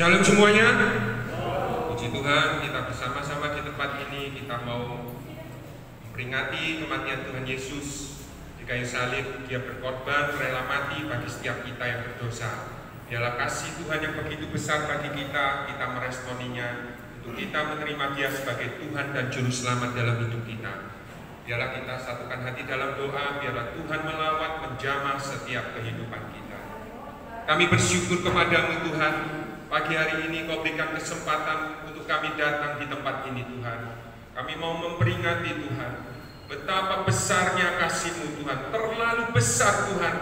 Shalom semuanya. Puji Tuhan, kita bersama-sama di tempat ini kita mau memperingati kematian Tuhan Yesus di kayu salib. Dia berkorban, rela mati bagi setiap kita yang berdosa. Biarlah kasih Tuhan yang begitu besar bagi kita meresponinya untuk kita menerima Dia sebagai Tuhan dan Juru Selamat dalam hidup kita. Biarlah kita satukan hati dalam doa, biarlah Tuhan melawat menjamah setiap kehidupan kita. Kami bersyukur kepadamu Tuhan, pagi hari ini Kau berikan kesempatan untuk kami datang di tempat ini Tuhan. Kami mau memperingati Tuhan, betapa besarnya kasih-Mu Tuhan, terlalu besar Tuhan.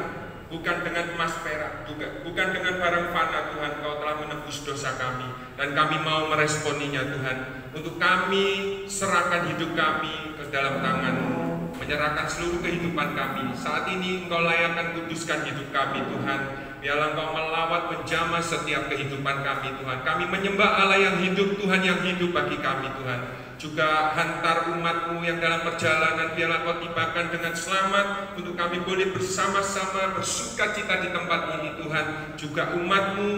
Bukan dengan emas perak, bukan dengan barang fana Tuhan, Kau telah menebus dosa kami. Dan kami mau meresponinya Tuhan. Untuk kami serahkan hidup kami ke dalam tangan-Mu, menyerahkan seluruh kehidupan kami. Saat ini Engkau layakkan kuduskan hidup kami Tuhan. Biarlah Engkau melawat menjamah setiap kehidupan kami Tuhan. Kami menyembah Allah yang hidup, Tuhan yang hidup bagi kami Tuhan. Juga hantar umat-Mu yang dalam perjalanan, biarlah Kau tibakan dengan selamat untuk kami boleh bersama-sama bersuka cita di tempat ini Tuhan. Juga umat-Mu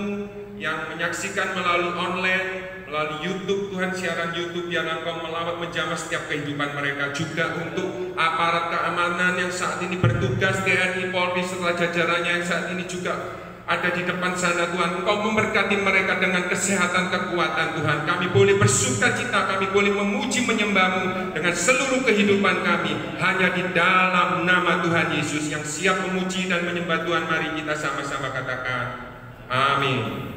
yang menyaksikan melalui online, melalui YouTube Tuhan, siaran YouTube, biarlah Engkau melawat menjamah setiap kehidupan mereka. Juga untuk aparat keamanan yang saat ini bertugas, TNI, Polri, serta jajarannya yang saat ini juga ada di depan sana Tuhan. Engkau memberkati mereka dengan kesehatan, kekuatan Tuhan. Kami boleh bersuka cita, kami boleh memuji menyembah-Mu dengan seluruh kehidupan kami. Hanya di dalam nama Tuhan Yesus yang siap memuji dan menyembah Tuhan, mari kita sama-sama katakan amin.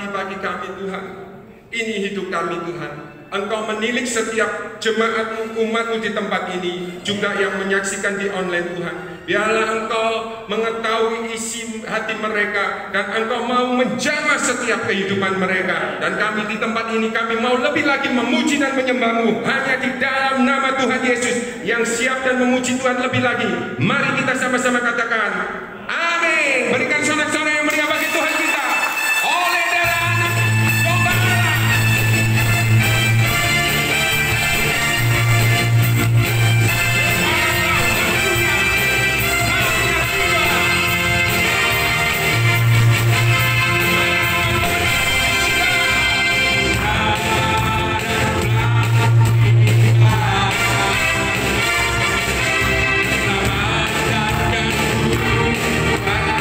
berarti bagi kami Tuhan. Ini hidup kami Tuhan. Engkau menilik setiap jemaat-Mu, umat-Mu di tempat ini, juga yang menyaksikan di online Tuhan. Biarlah Engkau mengetahui isi hati mereka, dan Engkau mau menjamah setiap kehidupan mereka. Dan kami di tempat ini, kami mau lebih lagi memuji dan menyembah-Mu hanya di dalam nama Tuhan Yesus yang siap dan memuji Tuhan lebih lagi. Mari kita sama-sama katakan amin. Berikan sorak-sorai yang meriah bagi Tuhan kita. Oleh darah anak domba Allah. Pada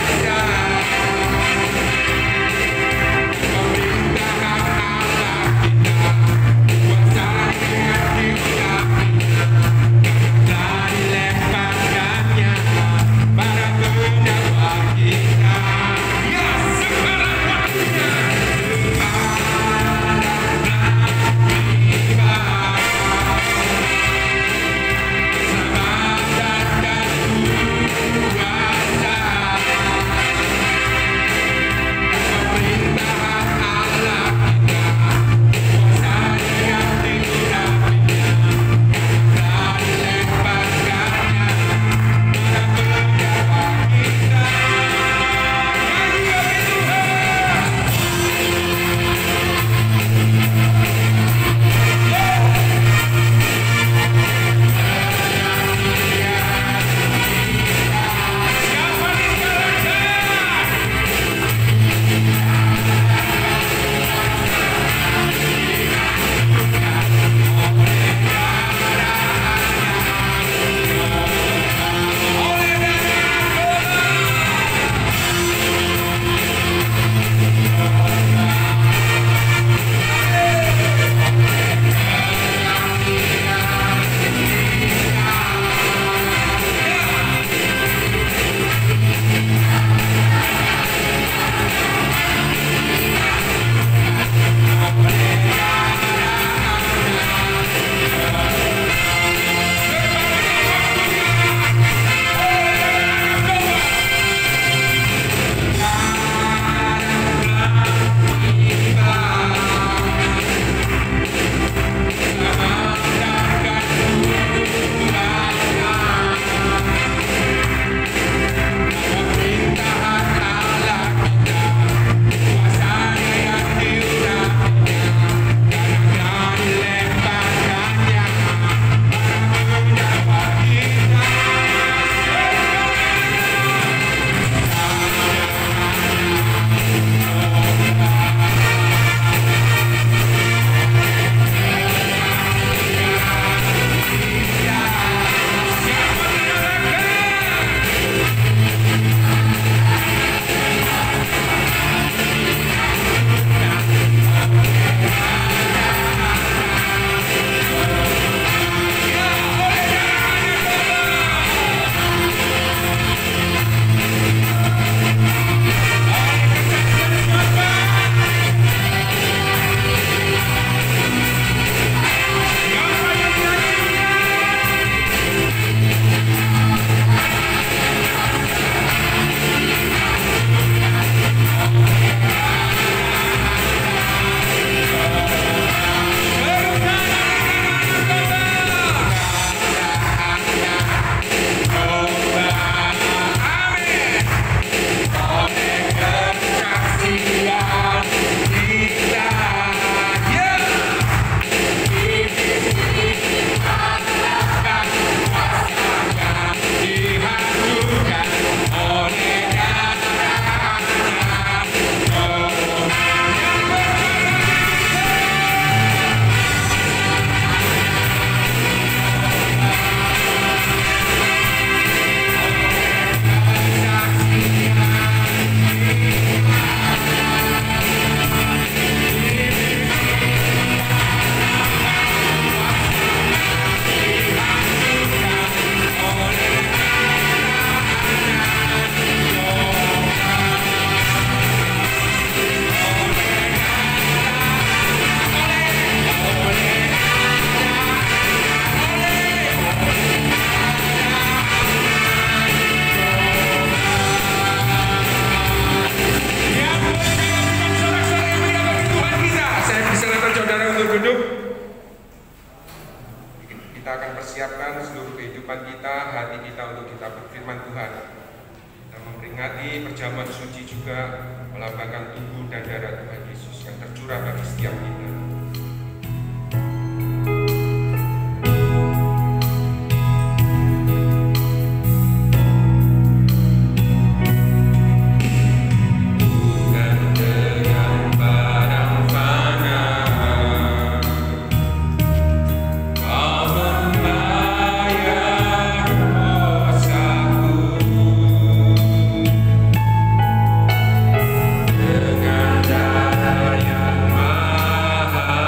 mempersiapkan seluruh kehidupan kita, hati kita untuk kita berfirman Tuhan. Kita memperingati perjamuan suci juga melambangkan tubuh dan darah Tuhan Yesus yang tercurah bagi setiap kita. Dengan darah yang mahal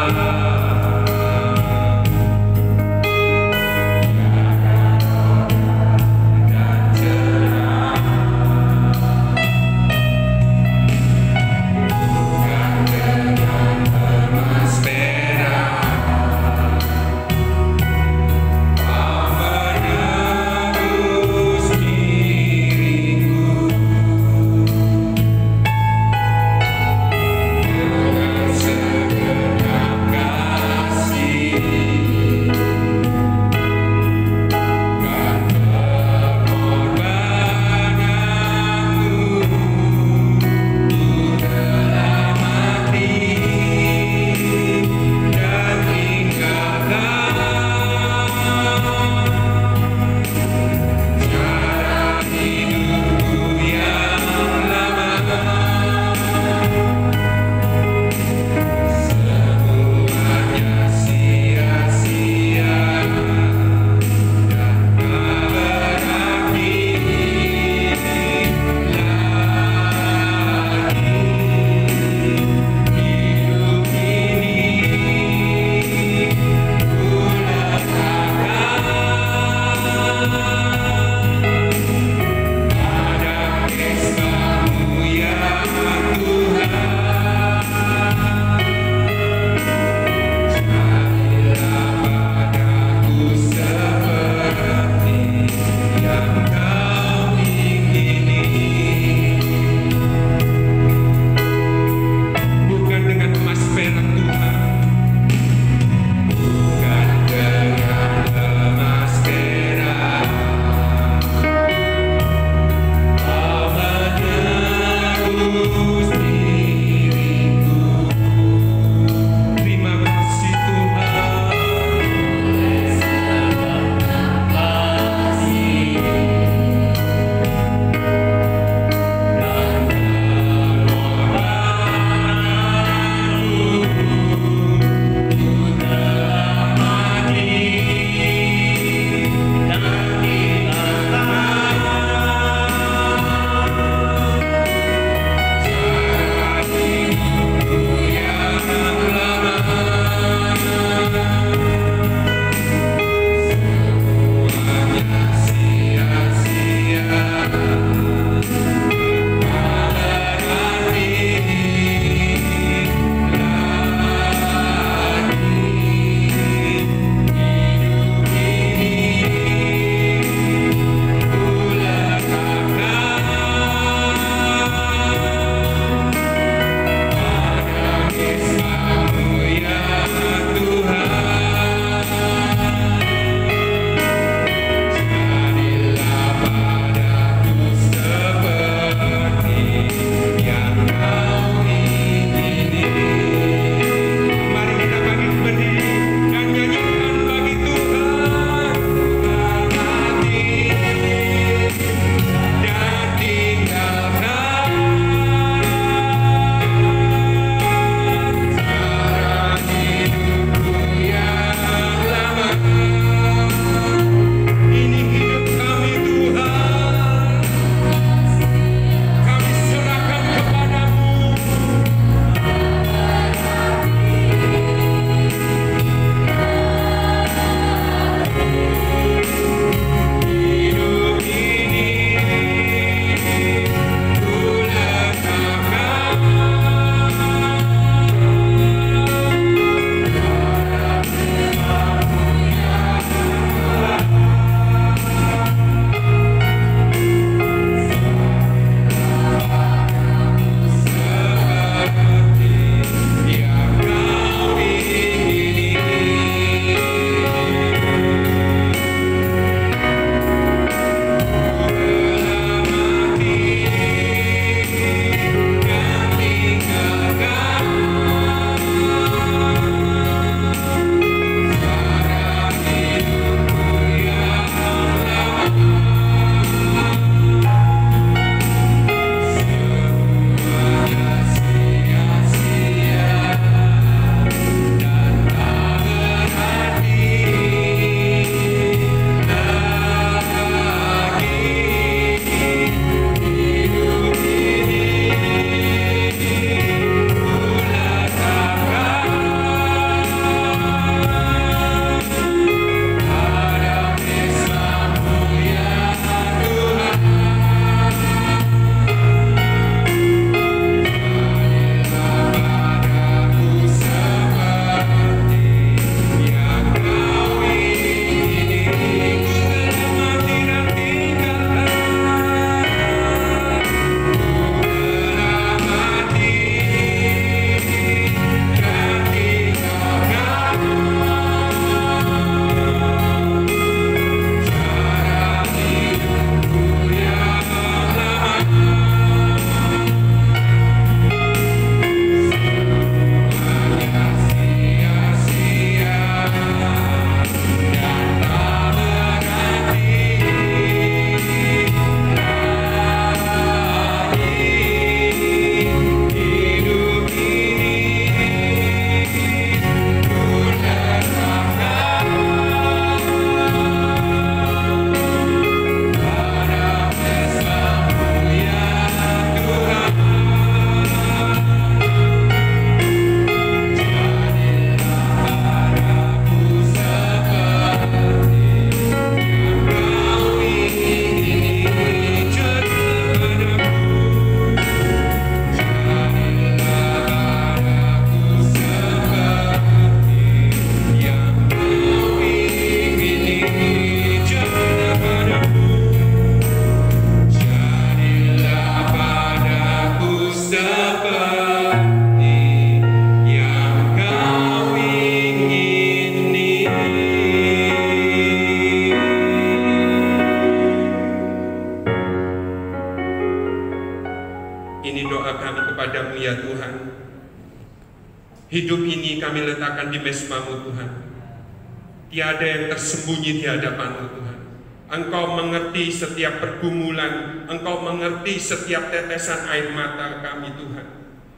Hidup ini kami letakkan di mezbamu Tuhan. Tiada yang tersembunyi di hadapan-Mu Tuhan. Engkau mengerti setiap pergumulan, Engkau mengerti setiap tetesan air mata kami Tuhan.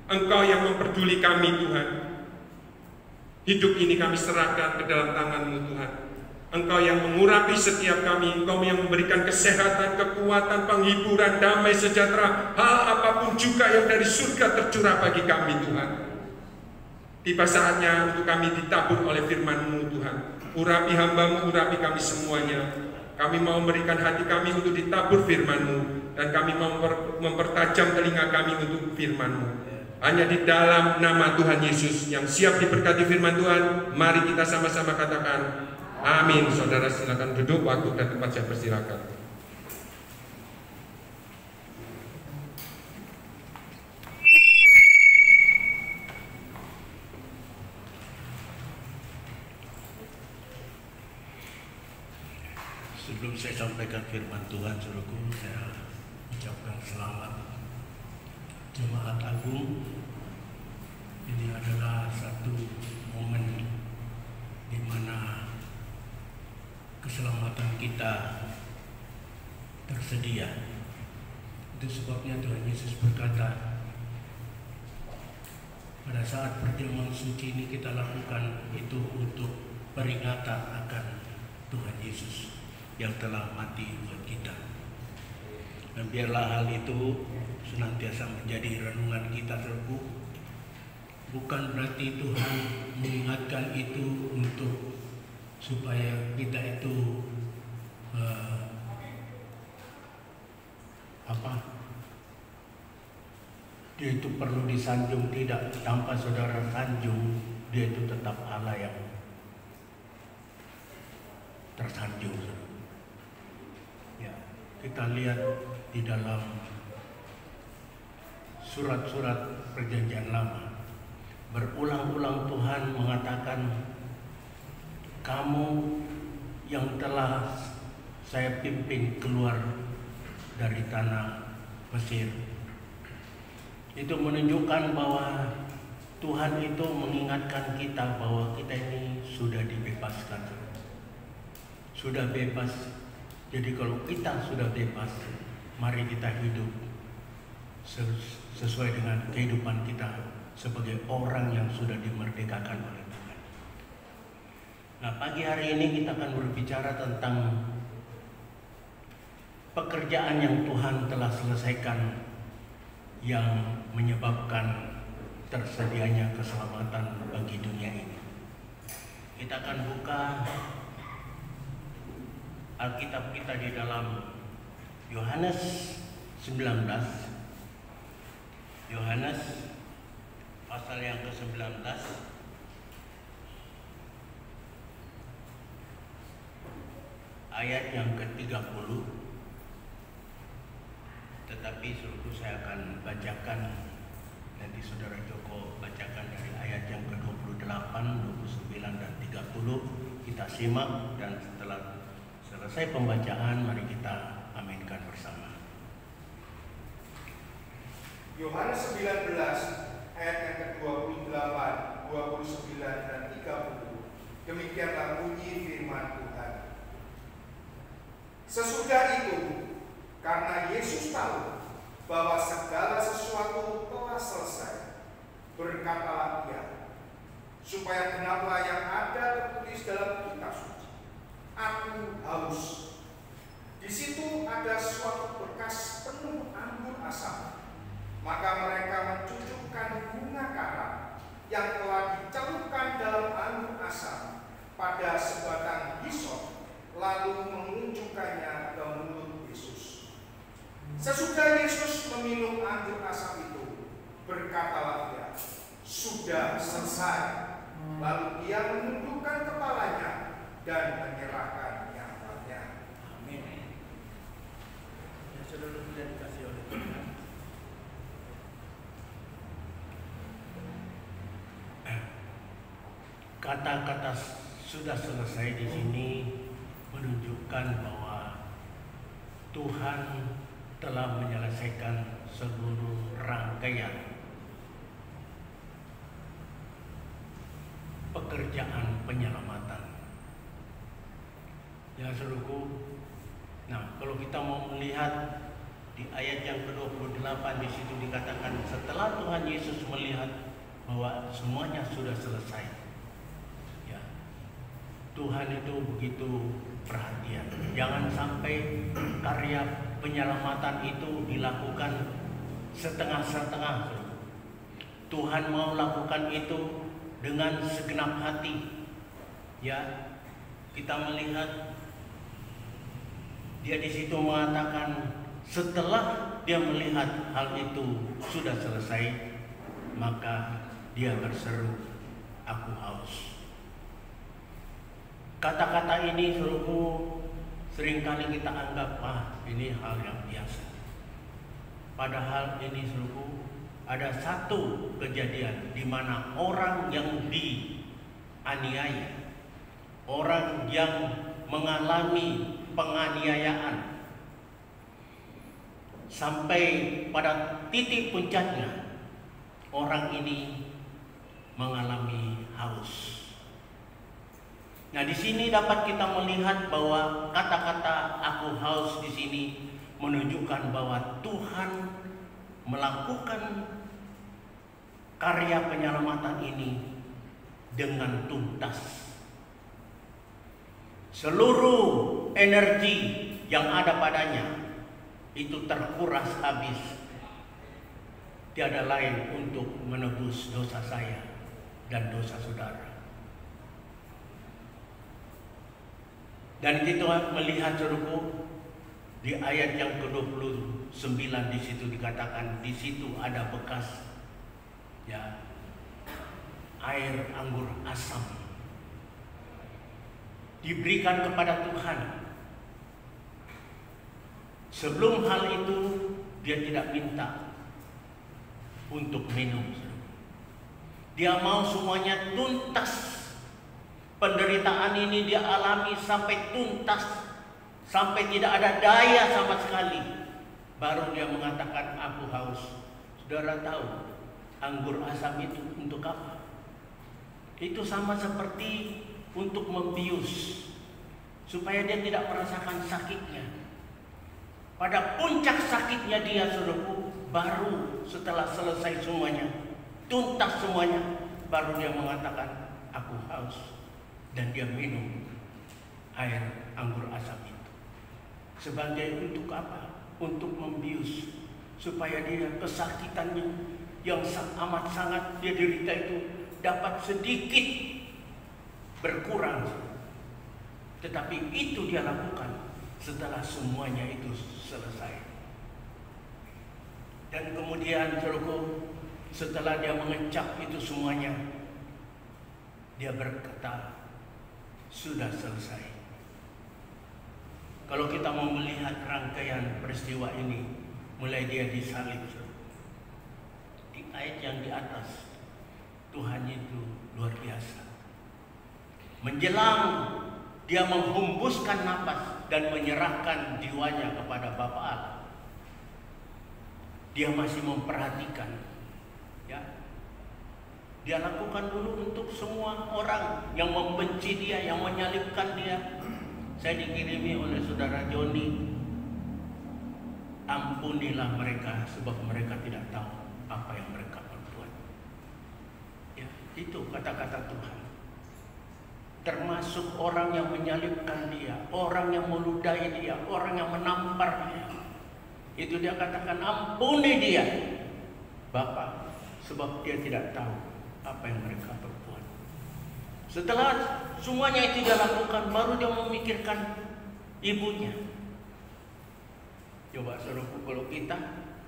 Engkau yang memperduli kami Tuhan. Hidup ini kami serahkan ke dalam tangan-Mu Tuhan. Engkau yang mengurapi setiap kami, Engkau yang memberikan kesehatan, kekuatan, penghiburan, damai, sejahtera, hal apapun juga yang dari surga tercurah bagi kami Tuhan. Tiba saatnya untuk kami ditabur oleh firman-Mu Tuhan. Urapi hamba-Mu, urapi kami semuanya. Kami mau memberikan hati kami untuk ditabur firman-Mu, dan kami mau mempertajam telinga kami untuk firman-Mu. Hanya di dalam nama Tuhan Yesus yang siap diberkati firman Tuhan, mari kita sama-sama katakan amin. Saudara silakan duduk, waktu dan tempat saya persilakan. Sebelum saya sampaikan firman Tuhan, saudaraku, saya ucapkan selamat Jemaat Agung. Ini adalah satu momen di mana keselamatan kita tersedia. Itu sebabnya Tuhan Yesus berkata, pada saat perjamuan suci ini kita lakukan itu untuk peringatan akan Tuhan Yesus yang telah mati buat kita. Dan biarlah hal itu senantiasa menjadi renungan kita, saudaraku. Bukan berarti Tuhan mengingatkan itu untuk supaya kita itu dia itu perlu disanjung, tidak. Tanpa saudara sanjung, dia itu tetap Allah yang tersanjung. Ya, kita lihat di dalam surat-surat Perjanjian Lama, berulang-ulang Tuhan mengatakan, kamu yang telah saya pimpin keluar dari tanah Mesir. Itu menunjukkan bahwa Tuhan itu mengingatkan kita bahwa kita ini sudah dibebaskan, sudah bebas. Jadi kalau kita sudah bebas, mari kita hidup sesuai dengan kehidupan kita sebagai orang yang sudah dimerdekakan oleh Tuhan. Nah, pagi hari ini kita akan berbicara tentang pekerjaan yang Tuhan telah selesaikan yang menyebabkan tersedianya keselamatan bagi dunia ini. Kita akan buka Alkitab kita di dalam Yohanes 19, Yohanes pasal yang ke-19 ayat yang ke-30. Tetapi suruh saya akan bacakan, nanti saudara Joko bacakan dari ayat yang ke-28, 29 dan 30. Kita simak, dan setelah selesai pembacaan mari kita aminkan bersama. Yohanes 19 ayat yang ke-28, 29 dan 30. Demikianlah bunyi firman Tuhan. Sesudah itu, karena Yesus tahu bahwa segala sesuatu telah selesai, berkatalah Ia, supaya genaplah yang ada tertulis dalam kitab suci, Aku haus. Di situ ada suatu bekas penuh anggur asam. Maka mereka mencucukkan bunga karam yang telah dicelupkan dalam anggur asam pada sebatang hisop, lalu mengunjukkannya ke mulut Yesus. Sesudah Yesus meminum anggur asam itu, berkatalah Ia, sudah selesai. Lalu Ia menundukkan kepalanya dan menyerahkan nyawanya. Amin. Yang saudara sudah dikasih oleh Tuhan. Kata-kata sudah selesai di sini menunjukkan bahwa Tuhan telah menyelesaikan seluruh rangkaian pekerjaan penyelamatan. Ya saudaraku, nah kalau kita mau melihat di ayat yang ke-28 di situ dikatakan setelah Tuhan Yesus melihat bahwa semuanya sudah selesai, ya Tuhan itu begitu perhatian. Jangan sampai karya penyelamatan itu dilakukan setengah-setengah. Tuhan mau lakukan itu dengan segenap hati. Ya, kita melihat dia di situ mengatakan setelah dia melihat hal itu sudah selesai, maka dia berseru, "Aku haus." Kata-kata ini saudaraku seringkali kita anggap ini hal yang biasa. Padahal ini saudaraku ada satu kejadian di mana orang yang dianiaya, orang yang mengalami penganiayaan sampai pada titik puncaknya, orang ini mengalami haus. Nah, di sini dapat kita melihat bahwa kata-kata "aku haus" di sini menunjukkan bahwa Tuhan melakukan karya penyelamatan ini dengan tuntas. Seluruh energi yang ada padanya itu terkuras habis, tiada lain untuk menebus dosa saya dan dosa saudara. Dan kita melihat saudaraku di ayat yang ke-29 di situ dikatakan di situ ada bekas ya air anggur asam diberikan kepada Tuhan. Sebelum hal itu dia tidak minta untuk minum. Dia mau semuanya tuntas. Penderitaan ini dia alami sampai tuntas, sampai tidak ada daya sama sekali. Baru dia mengatakan, "Aku haus." Saudara tahu anggur asam itu untuk apa? Itu sama seperti untuk membius supaya dia tidak merasakan sakitnya. Pada puncak sakitnya dia saudaraku, baru setelah selesai semuanya, tuntas semuanya, baru dia mengatakan, "Aku haus." Dan dia minum air anggur asam itu. Sebagai untuk apa? Untuk membius supaya dia kesakitannya yang amat sangat dia derita itu dapat sedikit berkurang. Tetapi itu dia lakukan setelah semuanya itu selesai. Dan kemudian saudaraku, setelah dia mengecap itu semuanya, dia berkata, "Sudah selesai." Kalau kita mau melihat rangkaian peristiwa ini, mulai dia disalib, di ayat yang di atas, Tuhan itu luar biasa. Menjelang dia menghembuskan napas dan menyerahkan jiwanya kepada Bapa Allah, dia masih memperhatikan, ya. Dia lakukan dulu untuk semua orang yang membenci dia, yang menyalibkan dia. Saya dikirimi oleh saudara Joni, "Ampunilah mereka sebab mereka tidak tahu apa yang mereka perbuat." Ya, itu kata-kata Tuhan. Termasuk orang yang menyalibkan dia, orang yang meludahi dia, orang yang menampar dia. Itu dia katakan, "Ampuni dia, Bapa, sebab dia tidak tahu apa yang mereka perbuat." Setelah semuanya itu dia lakukan, baru dia memikirkan ibunya. Coba saudaraku, kalau kita,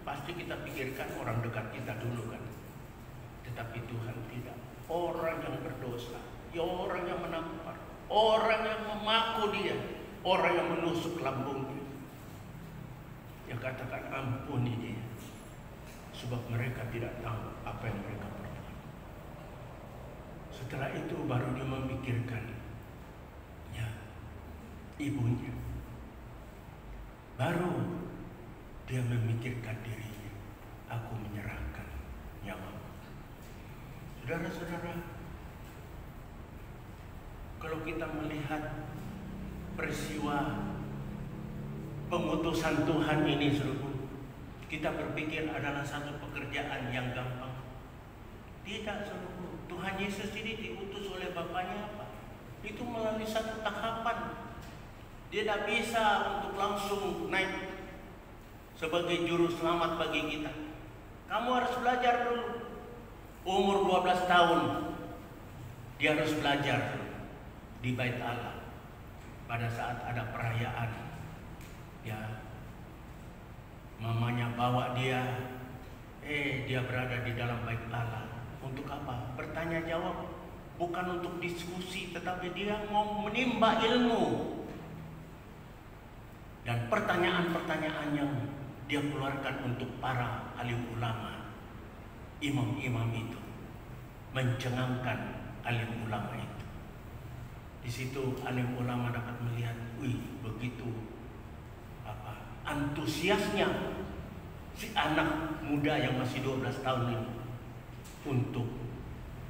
pasti kita pikirkan orang dekat kita dulu kan. Tetapi Tuhan tidak. Orang yang berdosa, orang yang menampar, orang yang memaku dia, orang yang menusuk lambungnya, dia katakan, "Ampuni dia, sebab mereka tidak tahu apa yang mereka perbuat." Setelah itu baru dia memikirkan, ya, ibunya. Baru dia memikirkan dirinya, "Aku menyerahkan nyawaku." Saudara-saudara, kalau kita melihat peristiwa pengutusan Tuhan ini, saudaraku, kita berpikir adalah satu pekerjaan yang gampang. Tidak, saudaraku. Tuhan Yesus ini diutus oleh Bapaknya apa? Itu melalui satu tahapan. Dia tidak bisa untuk langsung naik sebagai juru selamat bagi kita. Kamu harus belajar dulu. Umur 12 tahun dia harus belajar di Bait Allah. Pada saat ada perayaan, ya, mamanya bawa dia, dia berada di dalam Bait Allah. Untuk apa? Bertanya jawab. Bukan untuk diskusi, tetapi dia mau menimba ilmu. Dan pertanyaan-pertanyaan yang dia keluarkan untuk para alim ulama, imam-imam itu, mencengangkan alim ulama itu. Di situ alim ulama dapat melihat, begitu antusiasnya si anak muda yang masih 12 tahun ini untuk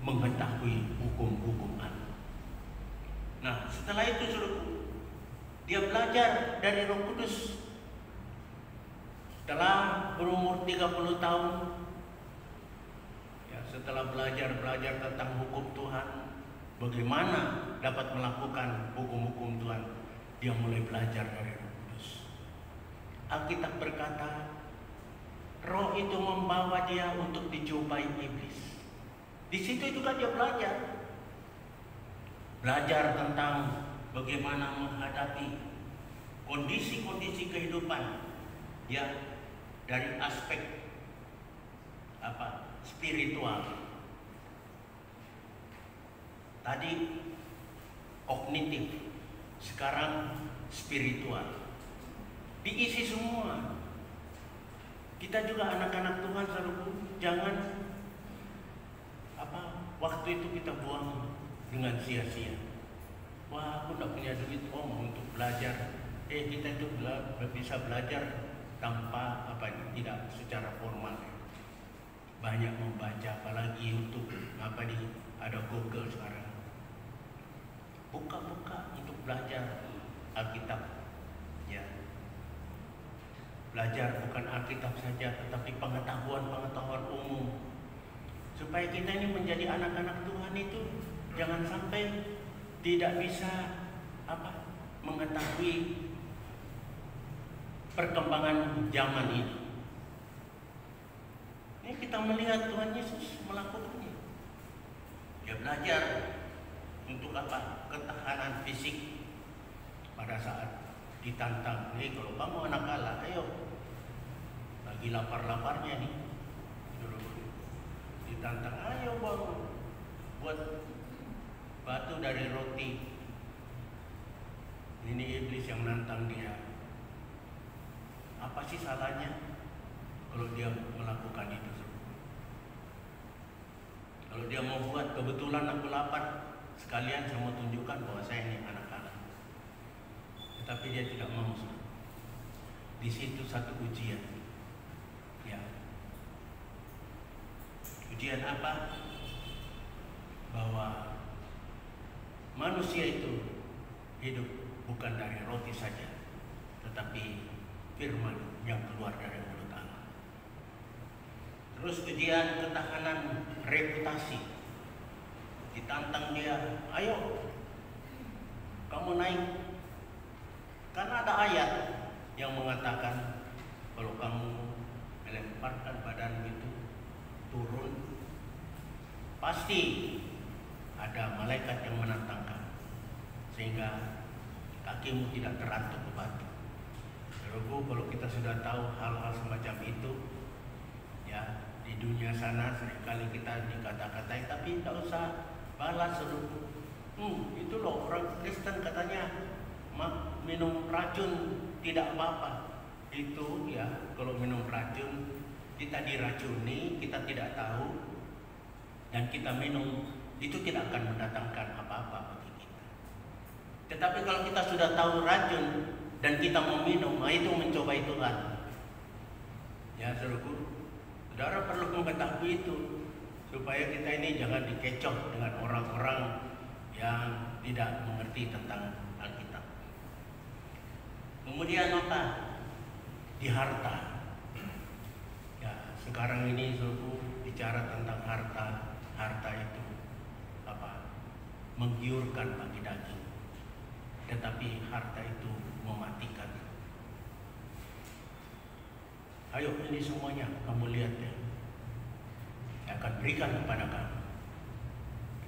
mengetahui hukum-hukum Allah. Nah, setelah itu saudaraku, dia belajar dari Roh Kudus. Setelah berumur 30 tahun, ya, setelah belajar tentang hukum Tuhan, bagaimana dapat melakukan hukum-hukum Tuhan, dia mulai belajar dari Roh Kudus. Alkitab berkata, Roh itu membawa dia untuk dijumpai iblis. Di situ juga dia belajar tentang bagaimana menghadapi kondisi-kondisi kehidupan, ya, dari aspek spiritual. Tadi kognitif, sekarang spiritual. Diisi semua. Kita juga anak-anak Tuhan, saudaraku, jangan waktu itu kita buang dengan sia-sia. Wah, aku tidak punya duit untuk belajar. Kita itu bisa belajar tanpa tidak secara formal. Banyak membaca, apalagi YouTube, ada Google sekarang. Buka untuk belajar Alkitab, ya. Belajar bukan Alkitab saja, tetapi pengetahuan umum. Supaya kita ini menjadi anak-anak Tuhan itu jangan sampai tidak bisa mengetahui perkembangan zaman ini. Ini kita melihat Tuhan Yesus melakukannya. Dia belajar untuk ketahanan fisik pada saat ditantang. Kalau kamu anak Allah, ayo, lagi lapar-laparnya nih, ditantang, ayo buat batu dari roti. Ini iblis yang nantang dia. Apa sih salahnya kalau dia melakukan itu? Kalau dia mau buat, kebetulan aku lapar, sekalian saya mau tunjukkan bahwa saya ini anak Allah. Tetapi dia tidak mau. Di situ satu ujian. Ya. Ujian apa? Bahwa manusia itu hidup bukan dari roti saja, tetapi firman yang keluar dari mulut Allah. Terus ujian ketahanan reputasi. Ditantang dia, ayo kamu naik. Karena ada ayat yang mengatakan kalau kamu melemparkan badan itu turun, pasti ada malaikat yang menantangkan sehingga kakimu tidak terantuk ke batu. Kalau kita sudah tahu hal-hal semacam itu, ya, di dunia sana seringkali kita dikata-katai, tapi tidak usah balas seluruh. Itu loh orang Kristen katanya minum racun tidak apa-apa. Itu ya, kalau minum racun kita diracuni, kita tidak tahu, dan kita minum, itu tidak akan mendatangkan apa-apa bagi kita. Tetapi kalau kita sudah tahu racun dan kita mau minum, itu mencobai Tuhan. Ya, saudara perlu mengetahui itu supaya kita ini jangan dikecoh dengan orang-orang yang tidak mengerti tentang Alkitab. Kemudian apa? Di harta. Ya, sekarang ini suruh bicara tentang harta. Harta itu apa? Menggiurkan bagi daging. Tetapi harta itu mematikan. Ayo, ini semuanya kamu lihat ya. Saya akan berikan kepada kamu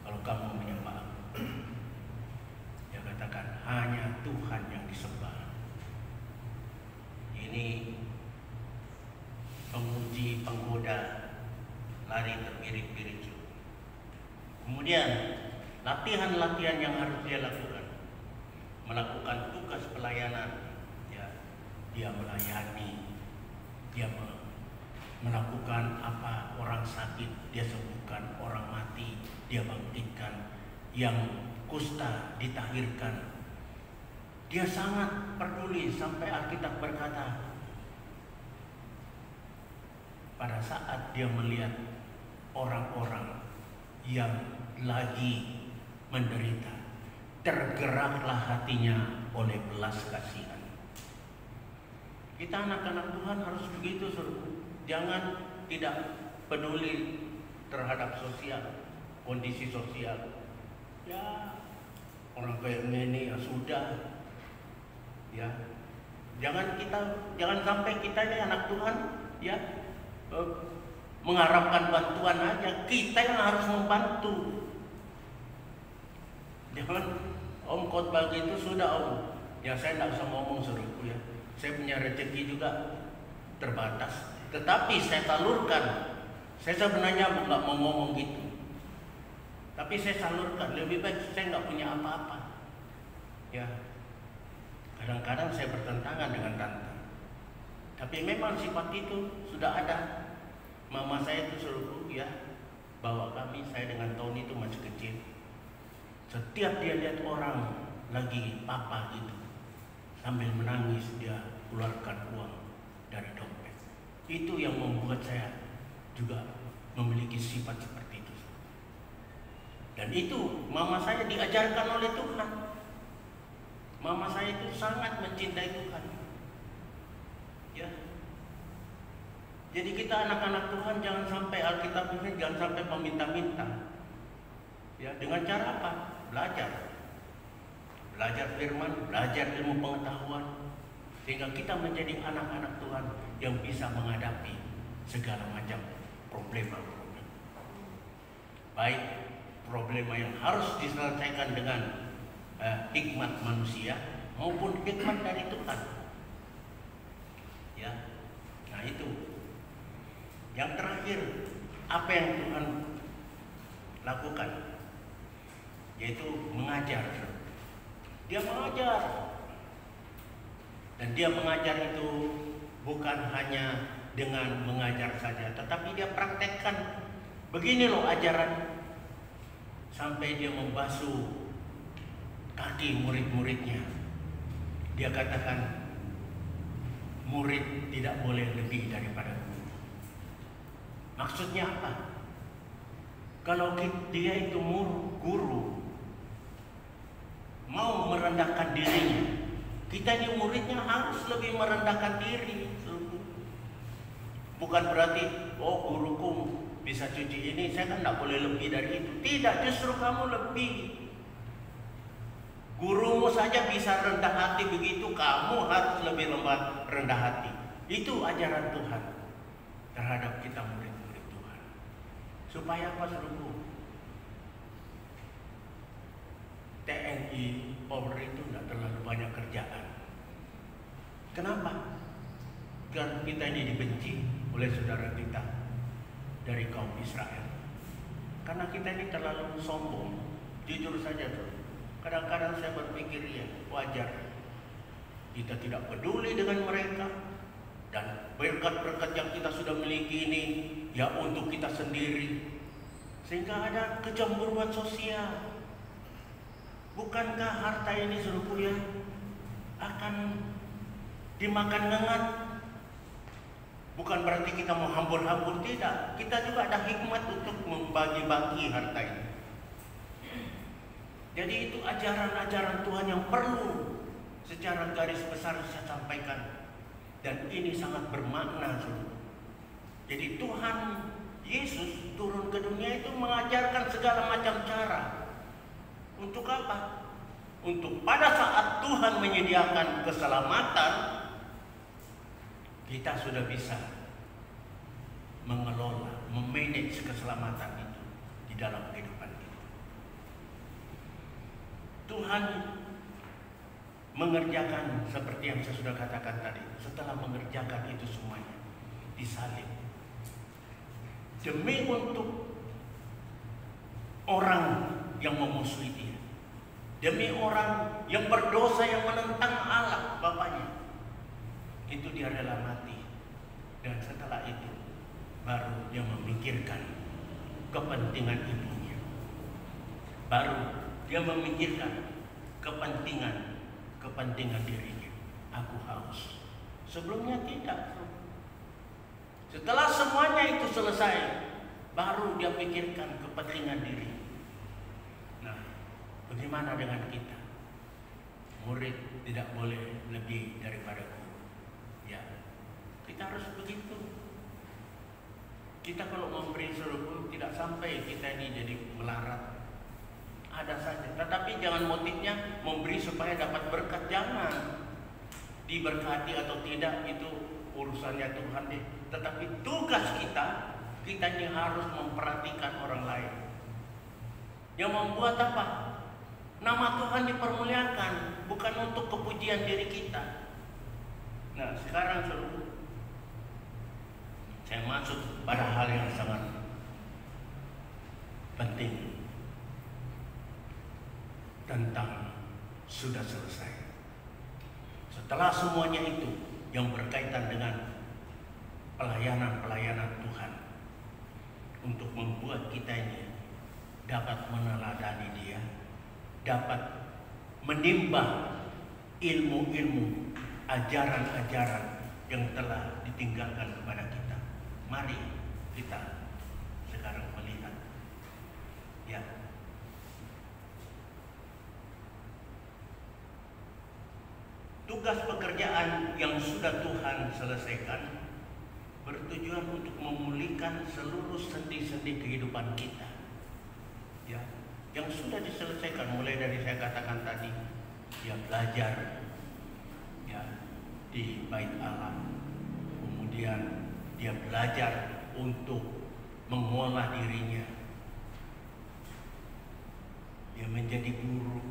kalau kamu menyembah aku. Dia katakan hanya Tuhan yang disembah. Ini penguji, penggoda, lari terpirit-pirit. Kemudian latihan-latihan yang harus dia lakukan, melakukan tugas pelayanan. Ya, dia melayani, dia melakukan apa, orang sakit dia sembuhkan, orang mati dia bangkitkan, yang kusta ditahirkan. Dia sangat peduli sampai Alkitab berkata pada saat dia melihat orang-orang yang lagi menderita, tergeraklah hatinya oleh belas kasihan. Kita anak-anak Tuhan harus begitu, saudara. Jangan tidak peduli terhadap sosial, kondisi sosial. Ya, orang kayak ini ya sudah. Ya, jangan sampai kita ini anak Tuhan ya mengharapkan bantuan aja. Kita yang harus membantu. Jangan Om khotbah gitu sudah Om. Ya saya tidak usah ngomong suruhku ya. Saya punya rezeki juga terbatas. Tetapi saya salurkan. Saya sebenarnya nggak mau ngomong gitu. Tapi saya salurkan. Lebih baik saya nggak punya apa-apa. Ya. Kadang-kadang saya bertentangan dengan tante. Tapi memang sifat itu sudah ada. Mama saya itu suruh ya bawa kami, saya dengan Tony itu masih kecil. Setiap dia lihat orang lagi papa gitu, sambil menangis dia keluarkan uang dari dompet. Itu yang membuat saya juga memiliki sifat seperti itu. Dan itu mama saya diajarkan oleh Tuhan. Mama saya itu sangat mencintai Tuhan. Ya. Jadi kita anak-anak Tuhan jangan sampai Alkitab ini jangan sampai meminta-minta. Ya, dengan cara apa? Belajar. Belajar firman, belajar ilmu pengetahuan sehingga kita menjadi anak-anak Tuhan yang bisa menghadapi segala macam problema. Baik problema yang harus diselesaikan dengan hikmat manusia maupun hikmat dari Tuhan. Ya. Nah, itu. Yang terakhir, apa yang Tuhan lakukan? Yaitu mengajar. Dia mengajar. Dan dia mengajar itu bukan hanya dengan mengajar saja, tetapi dia praktekkan. Begini loh ajaran. Sampai dia membasuh kaki murid-muridnya. Dia katakan murid tidak boleh lebih daripada guru. Maksudnya apa? Kalau dia itu guru mau merendahkan dirinya, kita ini muridnya harus lebih merendahkan diri. Bukan berarti guruku bisa cuci ini, saya kan tidak boleh lebih dari itu. Tidak, justru kamu lebih. Gurumu saja bisa rendah hati begitu, kamu harus lebih rendah hati. Itu ajaran Tuhan terhadap kita murid-murid Tuhan. Supaya apa, saudaraku? TNI, Polri itu tidak terlalu banyak kerjaan. Kenapa? Karena kita ini dibenci oleh saudara kita dari kaum Israel. Karena kita ini terlalu sombong. Jujur saja tuh. Kadang-kadang saya berpikir ya wajar. Kita tidak peduli dengan mereka. Dan berkat-berkat yang kita sudah miliki ini ya untuk kita sendiri. Sehingga ada kecemburuan sosial. Bukankah harta ini suruhku ya akan dimakan ngengat? Bukan berarti kita mau hambur-hambur, tidak. Kita juga ada hikmat untuk membagi-bagi harta ini. Jadi itu ajaran-ajaran Tuhan yang perlu secara garis besar saya sampaikan. Dan ini sangat bermakna, saudara. Jadi Tuhan Yesus turun ke dunia itu mengajarkan segala macam cara. Untuk apa? Untuk pada saat Tuhan menyediakan keselamatan, kita sudah bisa mengelola, memanage keselamatan itu di dalam kehidupan kita. Tuhan mengerjakan seperti yang saya sudah katakan tadi. Setelah mengerjakan itu semuanya, disalib demi untuk orang yang memusuhi dia, demi orang yang berdosa, yang menentang Allah Bapaknya. Itu dia rela mati. Dan setelah itu baru dia memikirkan kepentingan ibunya, baru dia memikirkan kepentingan dirinya. Aku haus. Sebelumnya tidak. Setelah semuanya itu selesai, baru dia pikirkan kepentingan diri. Nah, bagaimana dengan kita? Murid tidak boleh lebih daripada guru. Ya, kita harus begitu. Kita kalau memberi seluruh tidak sampai kita ini jadi melarat. Ada saja, tetapi jangan motifnya memberi supaya dapat berkat. Jangan. Diberkati atau tidak itu urusannya Tuhan deh. Tetapi tugas kita ini harus memperhatikan orang lain. Yang membuat apa? Nama Tuhan dipermuliakan, bukan untuk kepujian diri kita. Nah, sekarang saya masuk pada hal yang sangat penting tentang sudah selesai. Setelah semuanya itu yang berkaitan dengan pelayanan Tuhan, untuk membuat kita ini dapat meneladani Dia, dapat menimba ilmu-ilmu, ajaran-ajaran yang telah ditinggalkan kepada kita. Mari kita sekarang melihat, ya, tugas pekerjaan yang sudah Tuhan selesaikan bertujuan untuk memulihkan seluruh sendi-sendi kehidupan kita. Ya, yang sudah diselesaikan mulai dari saya katakan tadi, dia belajar ya di bait Allah. Kemudian dia belajar untuk mengolah dirinya. Dia menjadi guru,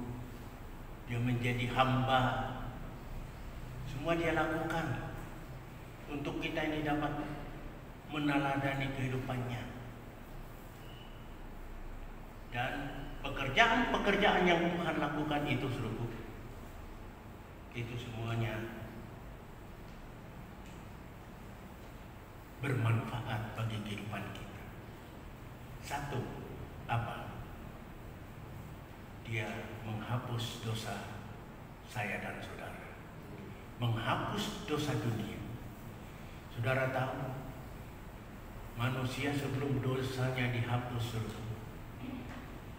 dia menjadi hamba. Semua dia lakukan untuk kita ini dapat meneladani kehidupannya. Dan pekerjaan-pekerjaan yang Tuhan lakukan itu seluruh, itu semuanya bermanfaat bagi kehidupan kita. Satu, apa? Dia menghapus dosa saya dan saudara, menghapus dosa dunia. Saudara tahu, manusia sebelum dosanya dihapus,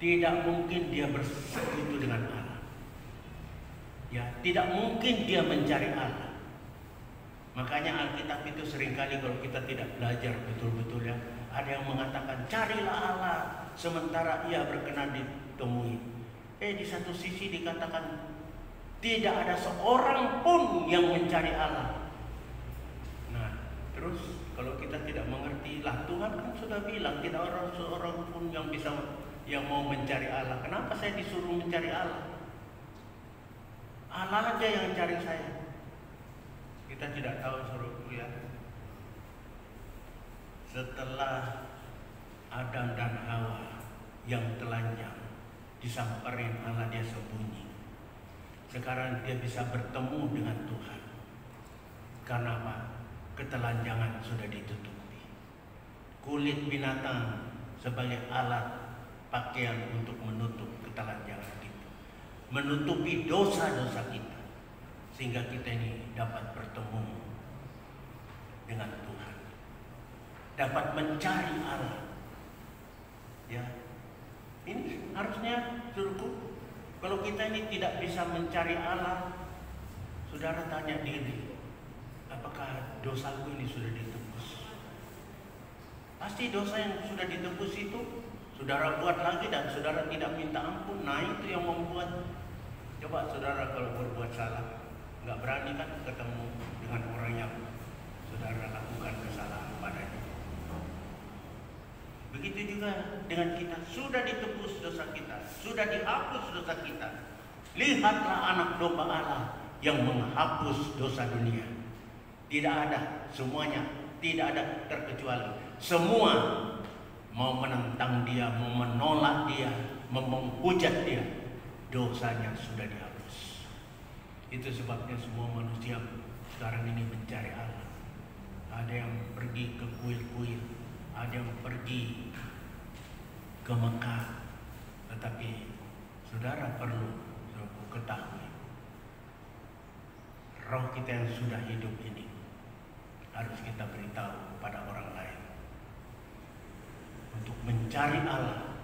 tidak mungkin dia bersekutu dengan Allah. Ya, tidak mungkin dia mencari Allah. Makanya Alkitab itu seringkali kalau kita tidak belajar betul-betul, ya, ada yang mengatakan carilah Allah sementara ia berkenan ditemui. Di satu sisi dikatakan tidak ada seorang pun yang mencari Allah. Nah, terus kalau kita tidak mengerti, lah Tuhan kan sudah bilang tidak ada seorang pun yang bisa, yang mau mencari Allah. Kenapa saya disuruh mencari Allah? Allah aja yang cari saya. Kita tidak tahu, saudaraku, ya. Setelah Adam dan Hawa yang telanjang disamperin Allah, dia sembunyi. Sekarang dia bisa bertemu dengan Tuhan. Karena apa? Ketelanjangan sudah ditutupi. Kulit binatang sebagai alat pakaian untuk menutup ketelanjangan kita, menutupi dosa-dosa kita, sehingga kita ini dapat bertemu dengan Tuhan, dapat mencari Allah. Ya, ini harusnya suruhku Kalau kita ini tidak bisa mencari Allah, saudara tanya diri, apakah dosaku ini sudah ditebus? Pasti dosa yang sudah ditebus itu saudara buat lagi dan saudara tidak minta ampun. Nah, itu yang membuat, coba saudara kalau berbuat salah, nggak berani kan ketemu dengan orang yang saudara lakukan kesalahan padanya. Begitu juga dengan kita, sudah ditebus dosa kita, sudah dihapus dosa kita. Lihatlah anak domba Allah yang menghapus dosa dunia. Tidak ada, semuanya tidak ada terkecuali. Semua mau menentang dia, mau menolak dia, mau menghujat dia, dosanya sudah dihapus. Itu sebabnya semua manusia sekarang ini mencari Allah. Ada yang pergi ke kuil-kuil, ada yang pergi ke Mekah. Tetapi saudara perlu ketahui, roh kita yang sudah hidup ini harus kita beritahu pada orang lain untuk mencari Allah.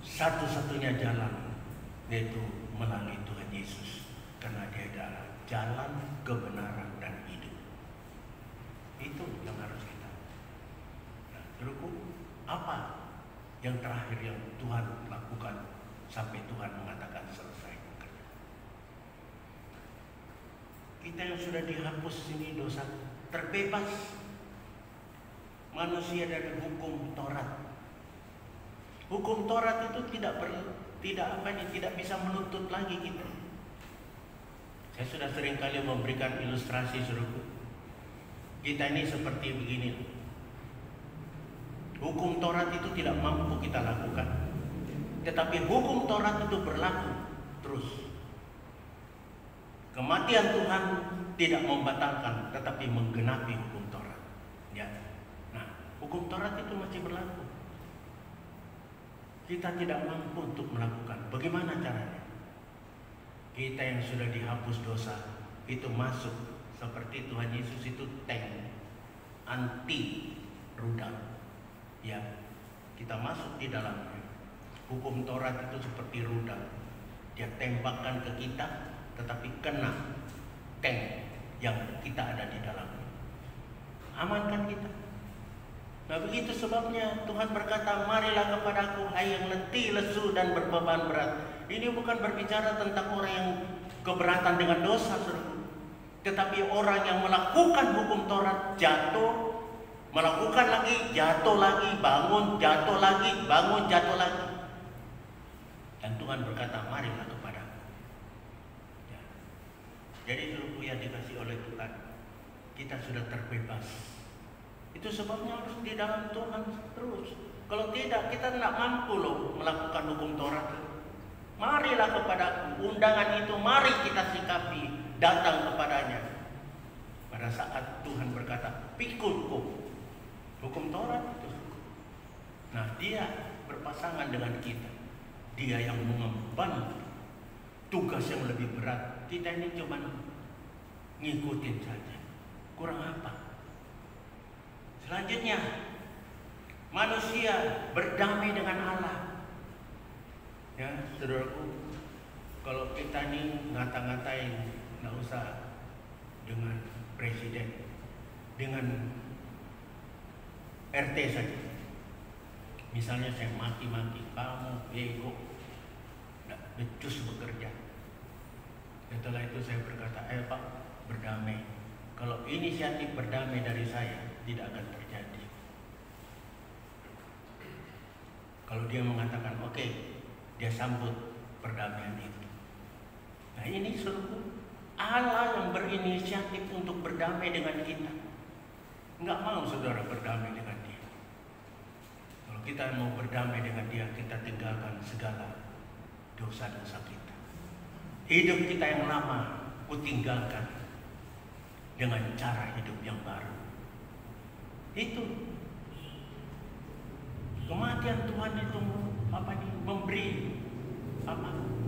Satu-satunya jalan yaitu melalui Tuhan Yesus, karena Dia adalah jalan, kebenaran, dan hidup. Itu yang harus kita. Nah, saudaraku, apa yang terakhir yang Tuhan lakukan sampai Tuhan mengatakan selesai? Kita yang sudah dihapus ini dosa, terbebas manusia dari hukum Taurat. Hukum Taurat itu tidak bisa menuntut lagi kita. Saya sudah sering kali memberikan ilustrasi, saudaraku. Kita ini seperti begini. Hukum Taurat itu tidak mampu kita lakukan, tetapi hukum Taurat itu berlaku terus. Kematian Tuhan tidak membatalkan, tetapi menggenapi hukum Taurat. Ya. Nah, hukum Taurat itu masih berlaku. Kita tidak mampu untuk melakukan. Bagaimana caranya? Kita yang sudah dihapus dosa itu masuk seperti Tuhan Yesus itu tank anti rudal. Ya, kita masuk di dalamnya. Hukum Taurat itu seperti rudal. Dia tembakkan ke kita, tetapi kena tank yang kita ada di dalamnya. Amankan kita. Nah, begitu sebabnya Tuhan berkata, marilah kepadaku hai yang letih, lesu, dan berbeban berat. Ini bukan berbicara tentang orang yang keberatan dengan dosa, saudara, tetapi orang yang melakukan hukum Taurat jatuh, melakukan lagi, jatuh lagi, bangun, jatuh lagi, bangun, jatuh lagi. Dan Tuhan berkata, marilah kepadaku. Ya. Jadi saudaraku yang dikasih oleh Tuhan, kita sudah terbebas. Itu sebabnya harus di dalam Tuhan terus. Kalau tidak, kita tidak mampu loh melakukan hukum Taurat. Marilah kepadaku, undangan itu mari kita sikapi, datang kepadanya. Pada saat Tuhan berkata, pikulku, hukum Taurat itu. Nah, Dia berpasangan dengan kita. Dia yang mengemban tugas yang lebih berat. Kita ini cuma ngikutin saja. Kurang apa? Selanjutnya, manusia berdamai dengan Allah. Ya, saudaraku, kalau kita ini ngata-ngatain, nggak usah dengan presiden, dengan RT saja. Misalnya saya maki-maki kamu, bego, nggak becus bekerja. Setelah itu saya berkata, Pak, berdamai. Kalau inisiatif berdamai dari saya, tidak akan terjadi. Kalau dia mengatakan oke, dia sambut perdamaian itu. Nah, ini seluruh Allah yang berinisiatif untuk berdamai dengan kita. Enggak mau saudara berdamai dengan Dia. Kalau kita mau berdamai dengan Dia, kita tinggalkan segala dosa-dosa kita. Hidup kita yang lama kutinggalkan dengan cara hidup yang baru. Itu kematian Tuhan itu memberi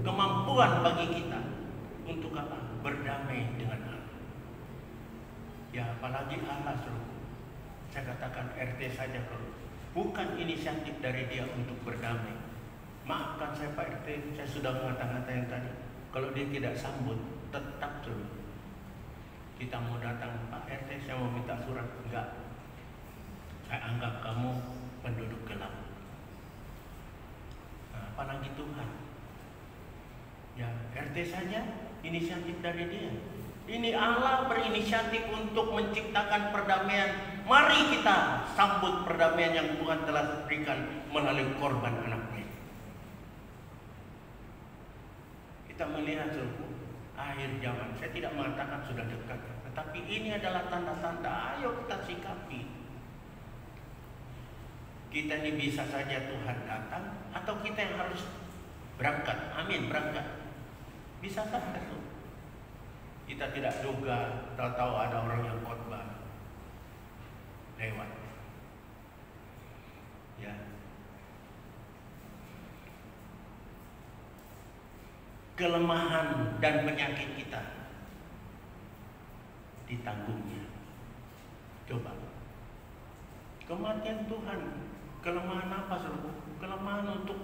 kemampuan bagi kita untuk berdamai dengan Allah. Ya, apalagi Allah suruh. Saya katakan RT saja, kalau bukan inisiatif dari dia untuk berdamai, maafkan saya Pak RT, saya sudah mengata-ngata yang tadi. Kalau dia tidak sambut, tetap dulu. Kita mau datang, Pak RT saya mau minta surat. Enggak, saya anggap kamu penduduk gelap. Nah, apalagi Tuhan. Ya, RT saja inisiatif dari dia. Ini Allah berinisiatif untuk menciptakan perdamaian. Mari kita sambut perdamaian yang Tuhan telah berikan melalui korban anaknya. Kita melihat akhir zaman. Saya tidak mengatakan sudah dekat, tetapi ini adalah tanda-tanda. Ayo kita sikapi. Kita ini bisa saja Tuhan datang, atau kita yang harus berangkat. Amin, berangkat. Bisa saja tuh. Kita tidak duga, tahu-tahu ada orang yang khotbah lewat. Ya. Kelemahan dan penyakit kita ditanggungnya. Coba. Kematian Tuhan, kelemahan apa saudara? Kelemahan untuk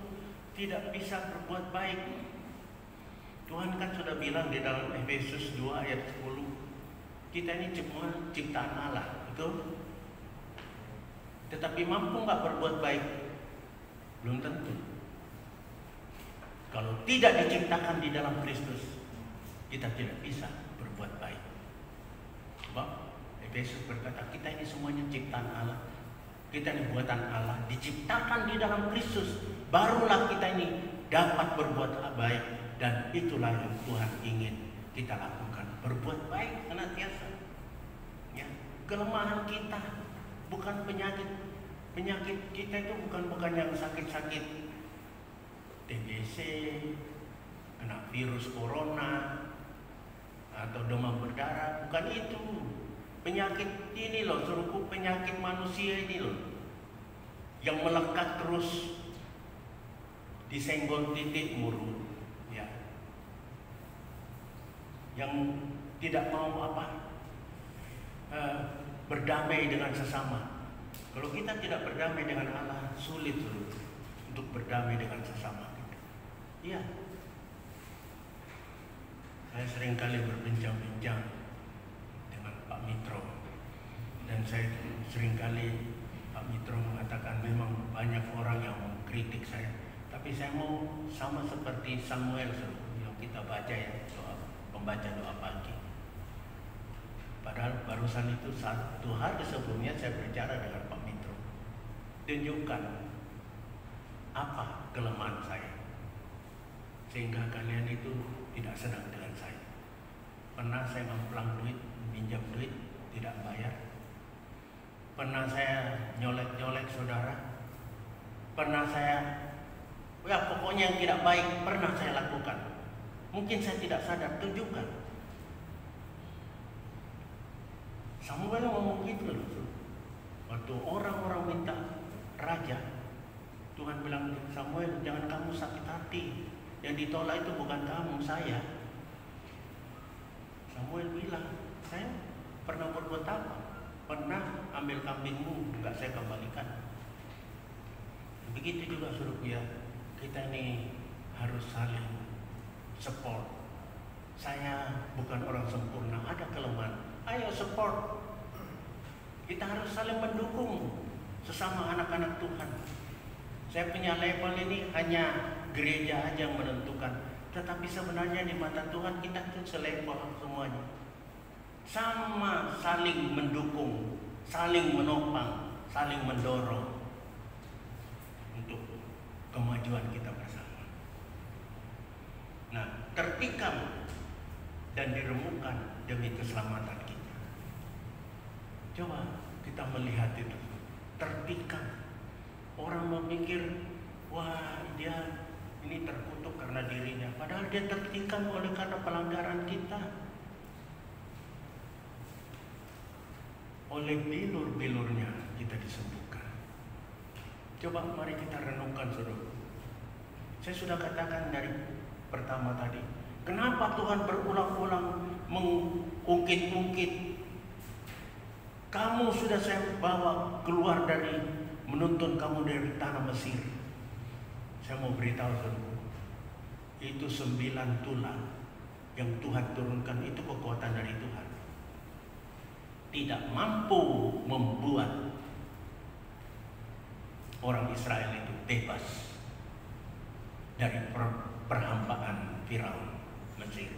tidak bisa berbuat baik. Tuhan kan sudah bilang di dalam Efesus 2 ayat 10, kita ini cuma ciptaan Allah, betul? Tetapi mampu nggak berbuat baik? Belum tentu. Kalau tidak diciptakan di dalam Kristus, kita tidak bisa berbuat baik. Sebab Efesus berkata, kita ini semuanya ciptaan Allah. Kita ini buatan Allah, diciptakan di dalam Kristus. Barulah kita ini dapat berbuat baik. Dan itulah yang Tuhan ingin kita lakukan. Berbuat baik senantiasa. Ya, kelemahan kita bukan penyakit. Penyakit kita itu bukan yang sakit-sakit TBC, kena virus corona, atau demam berdarah. Bukan itu. Penyakit ini loh, suruhku, penyakit manusia ini loh, yang melekat terus, disenggol titik mulut. Yang tidak mau berdamai dengan sesama. Kalau kita tidak berdamai dengan Allah, sulit untuk berdamai dengan sesama kita. Iya. Saya sering kali berbincang-bincang dengan Pak Mitro, dan saya sering kali Pak Mitro mengatakan memang banyak orang yang mengkritik saya, tapi saya mau sama seperti Samuel yang kita baca ya, membaca doa pagi. Padahal barusan itu 1 hari sebelumnya saya berbicara dengan Pak Mitro. Tunjukkan apa kelemahan saya, sehingga kalian itu tidak senang dengan saya. Pernah saya ngemplang duit, pinjam duit, tidak bayar. Pernah saya nyolek-nyolek saudara. Pernah saya, ya pokoknya yang tidak baik pernah saya lakukan. Mungkin saya tidak sadar, tunjukkan. Samuel ngomong gitu loh. Waktu orang-orang minta raja, Tuhan bilang, Samuel, jangan kamu sakit hati. Yang ditolak itu bukan kamu, saya. Samuel bilang, saya pernah berbuat apa? Pernah ambil kambingmu, enggak saya kembalikan. Begitu juga suruhku ya, kita ini harus saling support. Saya bukan orang sempurna, ada kelemahan. Ayo support. Kita harus saling mendukung sesama anak-anak Tuhan. Saya punya label ini hanya gereja aja yang menentukan, tetapi sebenarnya di mata Tuhan kita itu selevel semuanya. Sama, saling mendukung, saling menopang, saling mendorong untuk kemajuan kita bersama. Nah, tertikam dan diremukkan demi keselamatan kita. Coba kita melihat itu, tertikam. Orang memikir, wah dia ini terkutuk karena dirinya, padahal dia tertikam oleh karena pelanggaran kita. Oleh bilur-bilurnya kita disembuhkan. Coba mari kita renungkan saudara. Saya sudah katakan dari pertama tadi, kenapa Tuhan berulang-ulang mengungkit-ungkit? Kamu sudah saya bawa keluar dari, menuntun kamu dari tanah Mesir. Saya mau beritahu saudara, itu 9 tulah yang Tuhan turunkan itu kekuatan dari Tuhan. Tidak mampu membuat orang Israel itu bebas dari perhambaan Firaun Mesir.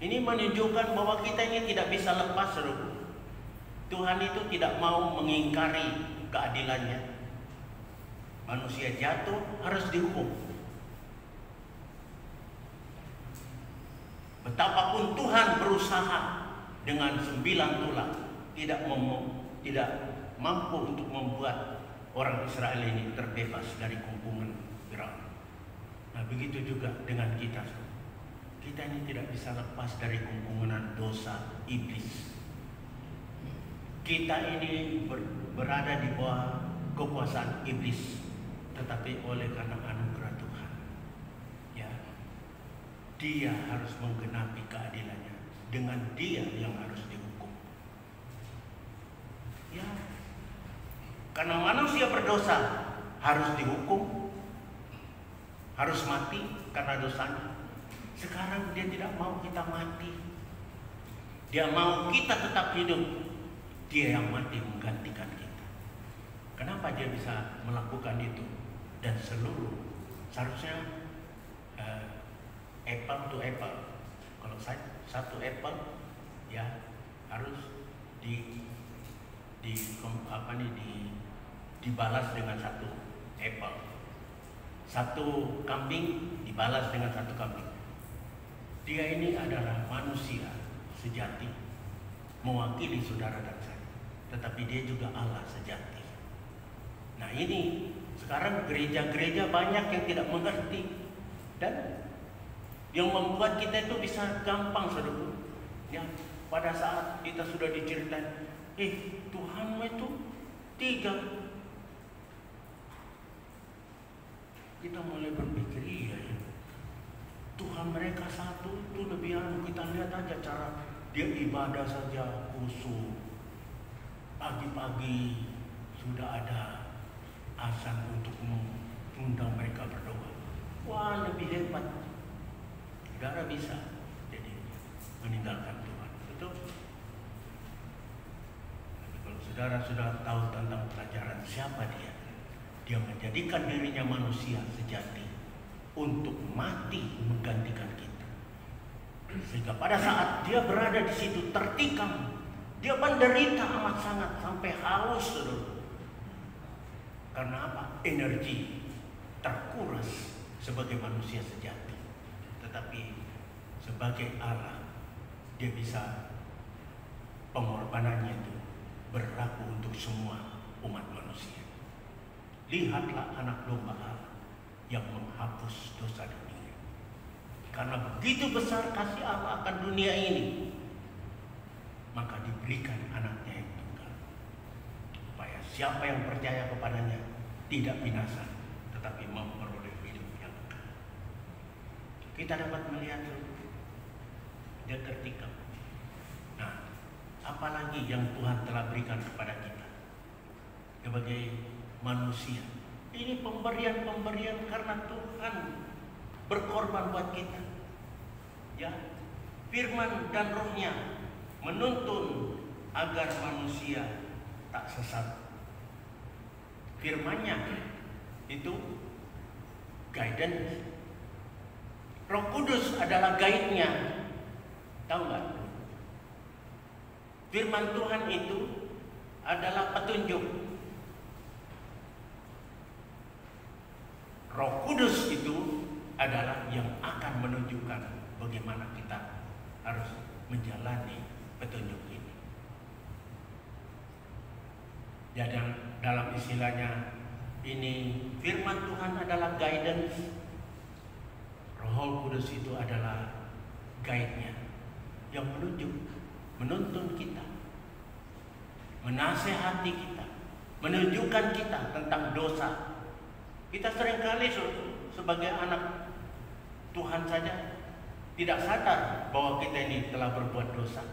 Ini menunjukkan bahwa kita ini tidak bisa lepas, saudara. Tuhan itu tidak mau mengingkari keadilannya. Manusia jatuh harus dihukum. Betapapun Tuhan berusaha dengan 9 tulah tidak mampu untuk membuat orang Israel ini terbebas dari kungkungan Firaun. Nah, begitu juga dengan kita. Kita ini tidak bisa lepas dari kungkungan dosa iblis. Kita ini berada di bawah kekuasaan iblis, tetapi oleh karena anugerah Tuhan, ya, Dia harus menggenapi keadilannya. Dengan Dia yang harus dihukum. Ya, karena manusia berdosa harus dihukum, harus mati karena dosanya. Sekarang Dia tidak mau kita mati. Dia mau kita tetap hidup. Dia yang mati menggantikan kita. Kenapa Dia bisa melakukan itu? Dan seharusnya apple to apple. Kalau satu apple, ya harus dibalas dengan satu apple. Satu kambing dibalas dengan satu kambing. Dia ini adalah manusia sejati, mewakili saudara dan saya. Tetapi Dia juga Allah sejati. Nah, ini sekarang gereja-gereja banyak yang tidak mengerti, dan yang membuat kita itu bisa gampang, saudara. Ya, pada saat kita sudah diceritain, Tuhan itu 3. Kita mulai berpikir, iya ya, Tuhan mereka 1 itu lebih kita lihat aja cara dia ibadah saja khusyuk. Pagi-pagi sudah ada azan untuk mengundang mereka berdoa. Wah, lebih hebat. Saudara bisa jadi meninggalkan Tuhan, betul? Tapi kalau saudara sudah tahu tentang pelajaran siapa Dia menjadikan dirinya manusia sejati untuk mati menggantikan kita. Sehingga pada saat Dia berada di situ tertikam, Dia menderita amat sangat sampai haus, saudara. Karena apa? Energi terkuras sebagai manusia sejati. Tetapi sebagai Allah, Dia bisa pengorbanannya itu berlaku untuk semua umat manusia. Lihatlah anak domba Allah yang menghapus dosa dunia. Karena begitu besar kasih Allah akan dunia ini, maka diberikan anaknya yang tunggal, supaya siapa yang percaya kepadanya tidak binasa, tetapi memperoleh hidup yang kekal. Kita dapat melihat Dia tertikam. Nah, apalagi yang Tuhan telah berikan kepada kita sebagai manusia. Ini pemberian-pemberian karena Tuhan berkorban buat kita. Ya, firman dan rohnya menuntun agar manusia tak sesat. Firman-Nya itu guidance. Roh Kudus adalah guide-nya. Tahu nggak? Firman Tuhan itu adalah petunjuk. Roh Kudus itu adalah yang akan menunjukkan bagaimana kita harus menjalani petunjuk ini. Ya, dan dalam istilahnya ini firman Tuhan adalah guidance. Roh Kudus itu adalah guide-nya yang menuntun kita, menasehati kita, menunjukkan kita tentang dosa. Kita seringkali sebagai anak Tuhan saja tidak sadar bahwa kita ini telah berbuat dosa.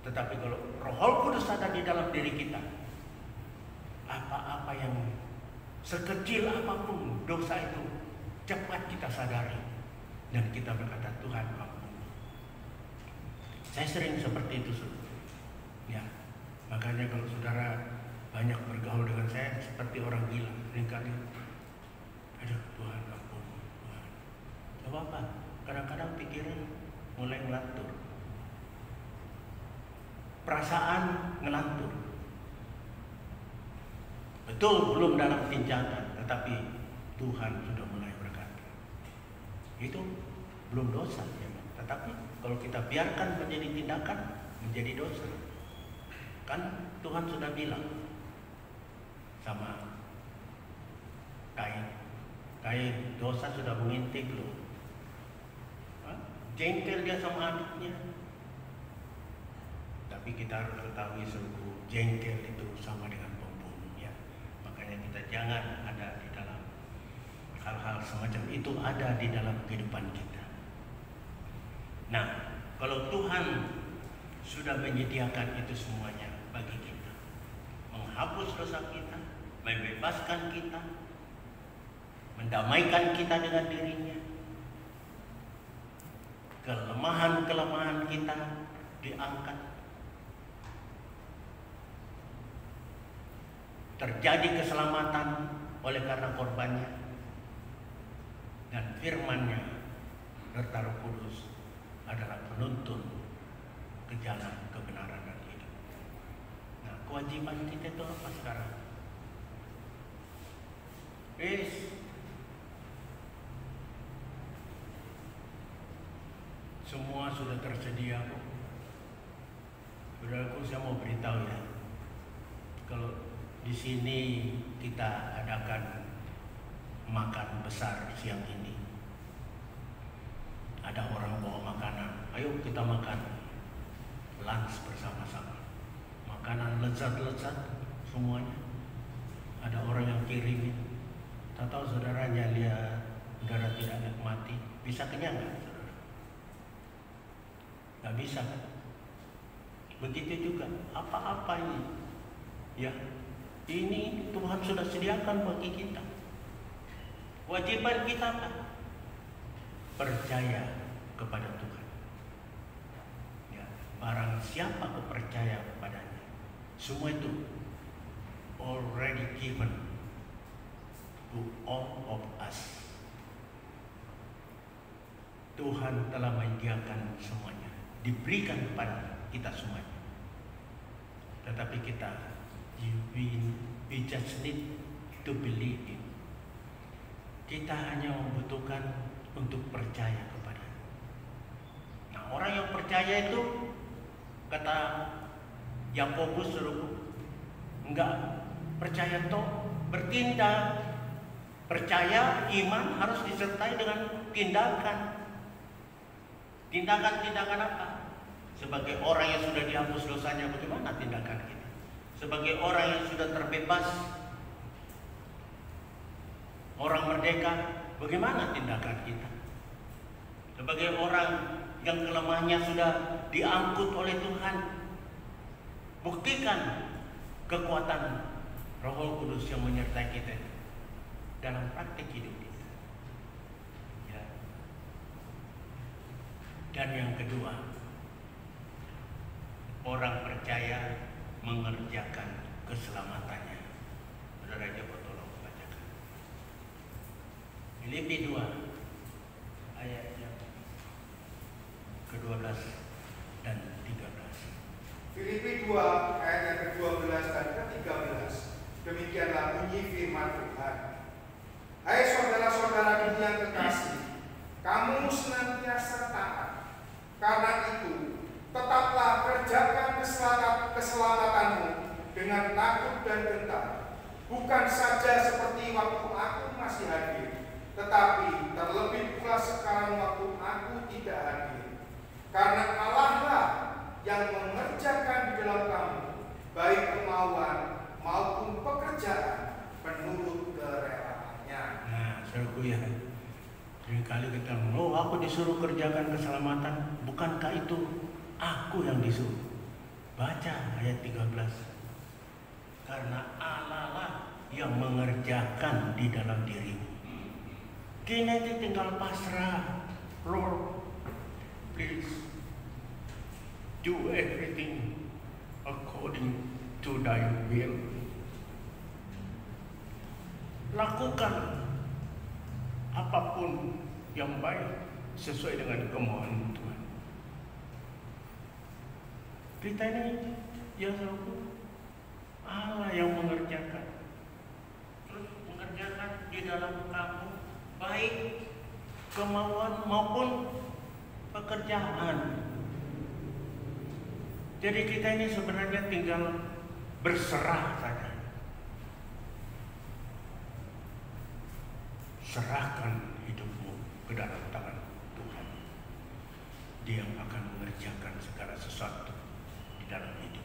Tetapi kalau Roh Kudus ada di dalam diri kita, apa-apa yang sekecil apapun dosa itu, cepat kita sadari dan kita berkata, Tuhan ampun. Saya sering seperti itu, saudara. Ya, makanya kalau saudara banyak bergaul dengan saya seperti orang gila, seringkali, aduh Tuhan ampun, Tuhan. Gak apa-apa, kadang-kadang pikiran mulai ngelantur, perasaan ngelantur. Betul, belum dalam tinjauan, tetapi Tuhan sudah mulai berkata, itu belum dosa, ya. Tetapi kalau kita biarkan menjadi tindakan, menjadi dosa. Kan Tuhan sudah bilang sama Kain, dosa sudah mengintip loh. Jengkel dia sama adiknya. Tapi kita harus ketahui sungguh jengkel itu sama dengan pembunuh, ya. Makanya kita jangan ada di dalam hal-hal semacam itu, ada di dalam kehidupan kita. Nah, kalau Tuhan sudah menyediakan itu semuanya bagi kita, menghapus dosa kita, membebaskan kita, mendamaikan kita dengan dirinya, kelemahan-kelemahan kita diangkat, terjadi keselamatan oleh karena korbannya, dan firman-Nya serta Roh Kudus adalah penuntun ke jalan kebenaran dan hidup. Nah, kewajiban kita itu apa sekarang? Semua sudah tersedia kok. Saudaraku, saya mau beritahu ya, kalau di sini kita adakan makan besar siang ini, ada orang bawa makanan, ayo kita makan lunch bersama-sama, makanan lezat-lezat semuanya. Ada orang yang kirimin, tak tahu saudaranya lihat saudara tidak nikmati, bisa kenyang nggak saudara? Nggak bisa kan? Begitu juga apa-apa ini, ya. Ini Tuhan sudah sediakan bagi kita. Kewajiban kita kan percaya kepada Tuhan. Ya, barang siapa percaya kepadanya, semua itu already given to all of us. Tuhan telah menyediakan semuanya, diberikan kepada kita semuanya. Tetapi kita we just need to believe it. Kita hanya membutuhkan untuk percaya kepada. Nah, orang yang percaya itu, kata Yakobus, enggak percaya toh bertindak. Percaya, iman harus disertai dengan tindakan. Tindakan apa? Sebagai orang yang sudah dihapus dosanya, bagaimana tindakan kita? Sebagai orang yang sudah terbebas, orang merdeka, bagaimana tindakan kita? Sebagai orang yang kelemahannya sudah diangkut oleh Tuhan, buktikan kekuatan Roh Kudus yang menyertai kita dalam praktik hidup kita. Ya. Dan yang kedua, orang percaya mengerjakan keselamatannya. Saudara coba tolong bacakan Filipi 2 ayat yang ke-12 dan 13. Filipi 2 ayat yang ke-12 dan ke-13. Demikianlah bunyi firman Tuhan. Hai saudara-saudara yang kekasih, kamu senantiasa taat. Karena itu, tetaplah kerjakan keselamatanmu dengan takut dan gentar, bukan saja seperti waktu aku masih hadir, tetapi terlebih pula sekarang waktu aku tidak hadir. Karena Allah lah yang mengerjakan di dalam kamu, baik kemauan maupun pekerjaan menurut kerelaannya. Nah, saudaraku ya, seringkali kita ngomong, aku disuruh kerjakan keselamatan, bukankah itu aku yang disuruh? Baca ayat 13. Karena Allah lah yang mengerjakan di dalam dirimu. Kita itu tinggal pasrah. Lord, please do everything according to thy will. Lakukan apapun yang baik sesuai dengan kemauan Tuhan. Kita ini ya selalu Allah yang mengerjakan. Terus mengerjakan di dalam kamu baik kemauan maupun pekerjaan. Jadi kita ini sebenarnya tinggal berserah saja. Serahkan hidupmu ke dalam tangan Tuhan. Dia yang akan mengerjakan segala sesuatu di dalam hidup.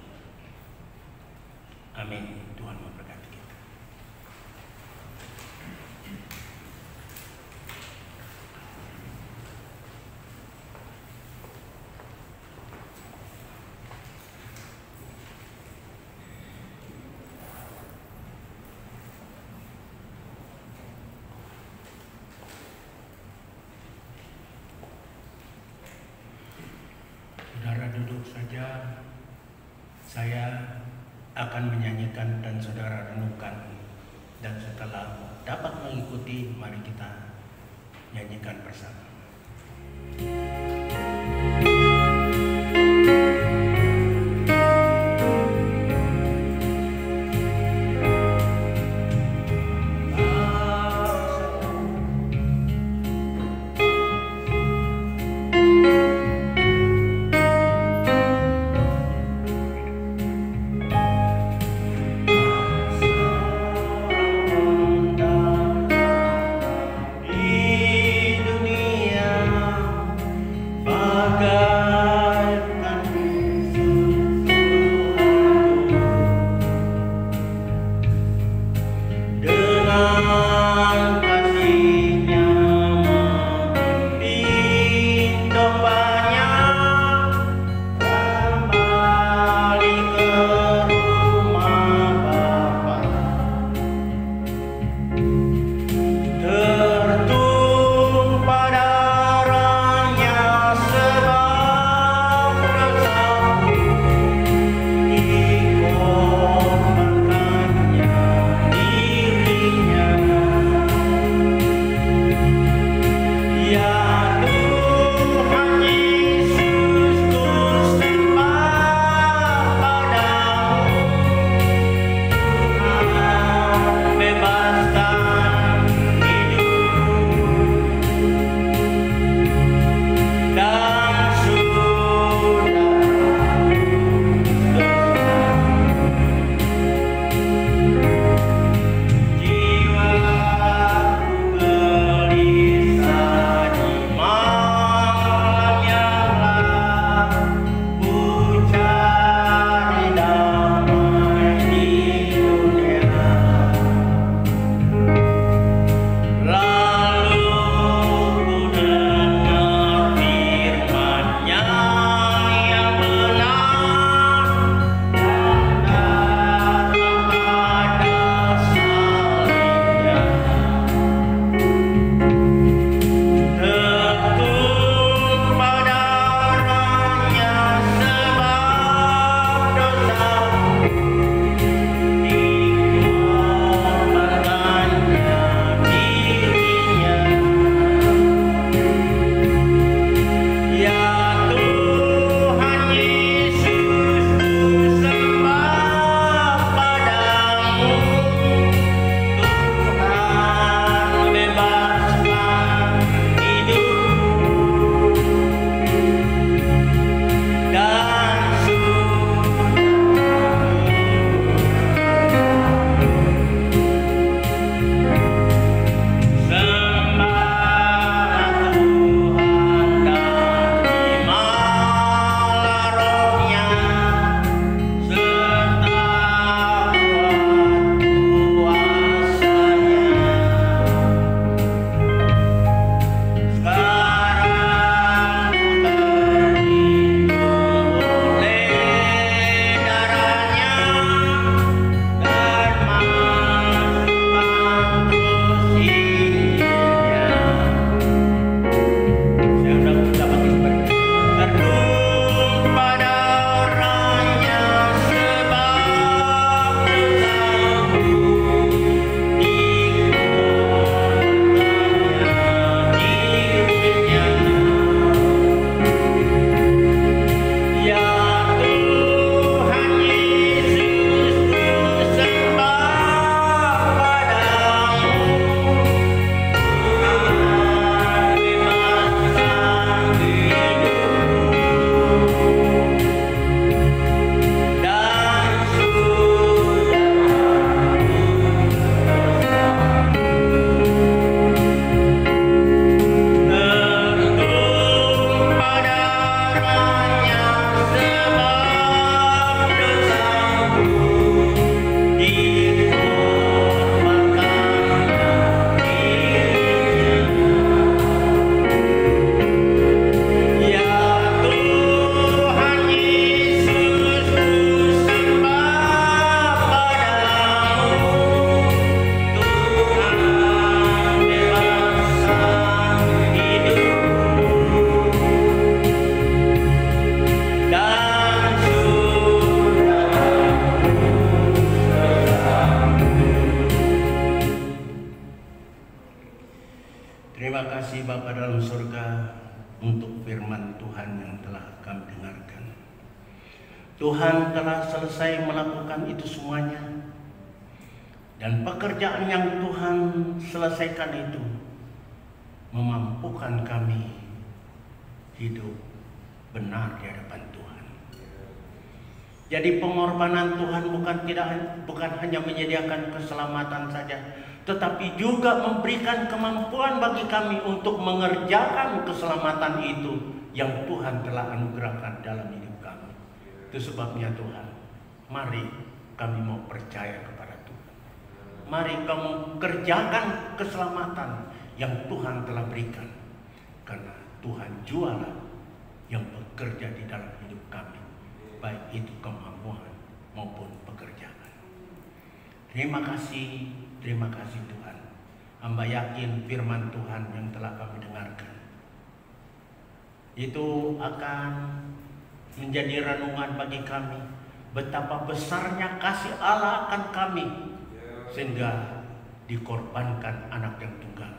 Amin. Tuhan memberkati kita. Saudara duduk saja. Saya akan menyanyikan dan saudara renungkan. Dan setelah dapat mengikuti, mari kita nyanyikan bersama. Tertumpah darahnya sebagai untuk firman Tuhan yang telah kami dengarkan. Tuhan telah selesai melakukan itu semuanya, dan pekerjaan yang Tuhan selesaikan itu memampukan kami hidup benar di hadapan Tuhan. Jadi pengorbanan Tuhan bukan hanya menyediakan keselamatan saja, tetapi juga memberikan kemampuan bagi kami untuk mengerjakan keselamatan itu yang Tuhan telah anugerahkan dalam hidup kami. Itu sebabnya Tuhan, mari kami mau percaya kepada Tuhan. Mari kamu kerjakan keselamatan yang Tuhan telah berikan, karena Tuhan jualah yang bekerja di dalam hidup kami, baik itu kemampuan maupun pekerjaan. Terima kasih Tuhan. Hamba yakin firman Tuhan yang telah kami dengarkan itu akan menjadi renungan bagi kami, betapa besarnya kasih Allah akan kami, sehingga dikorbankan anak yang tunggal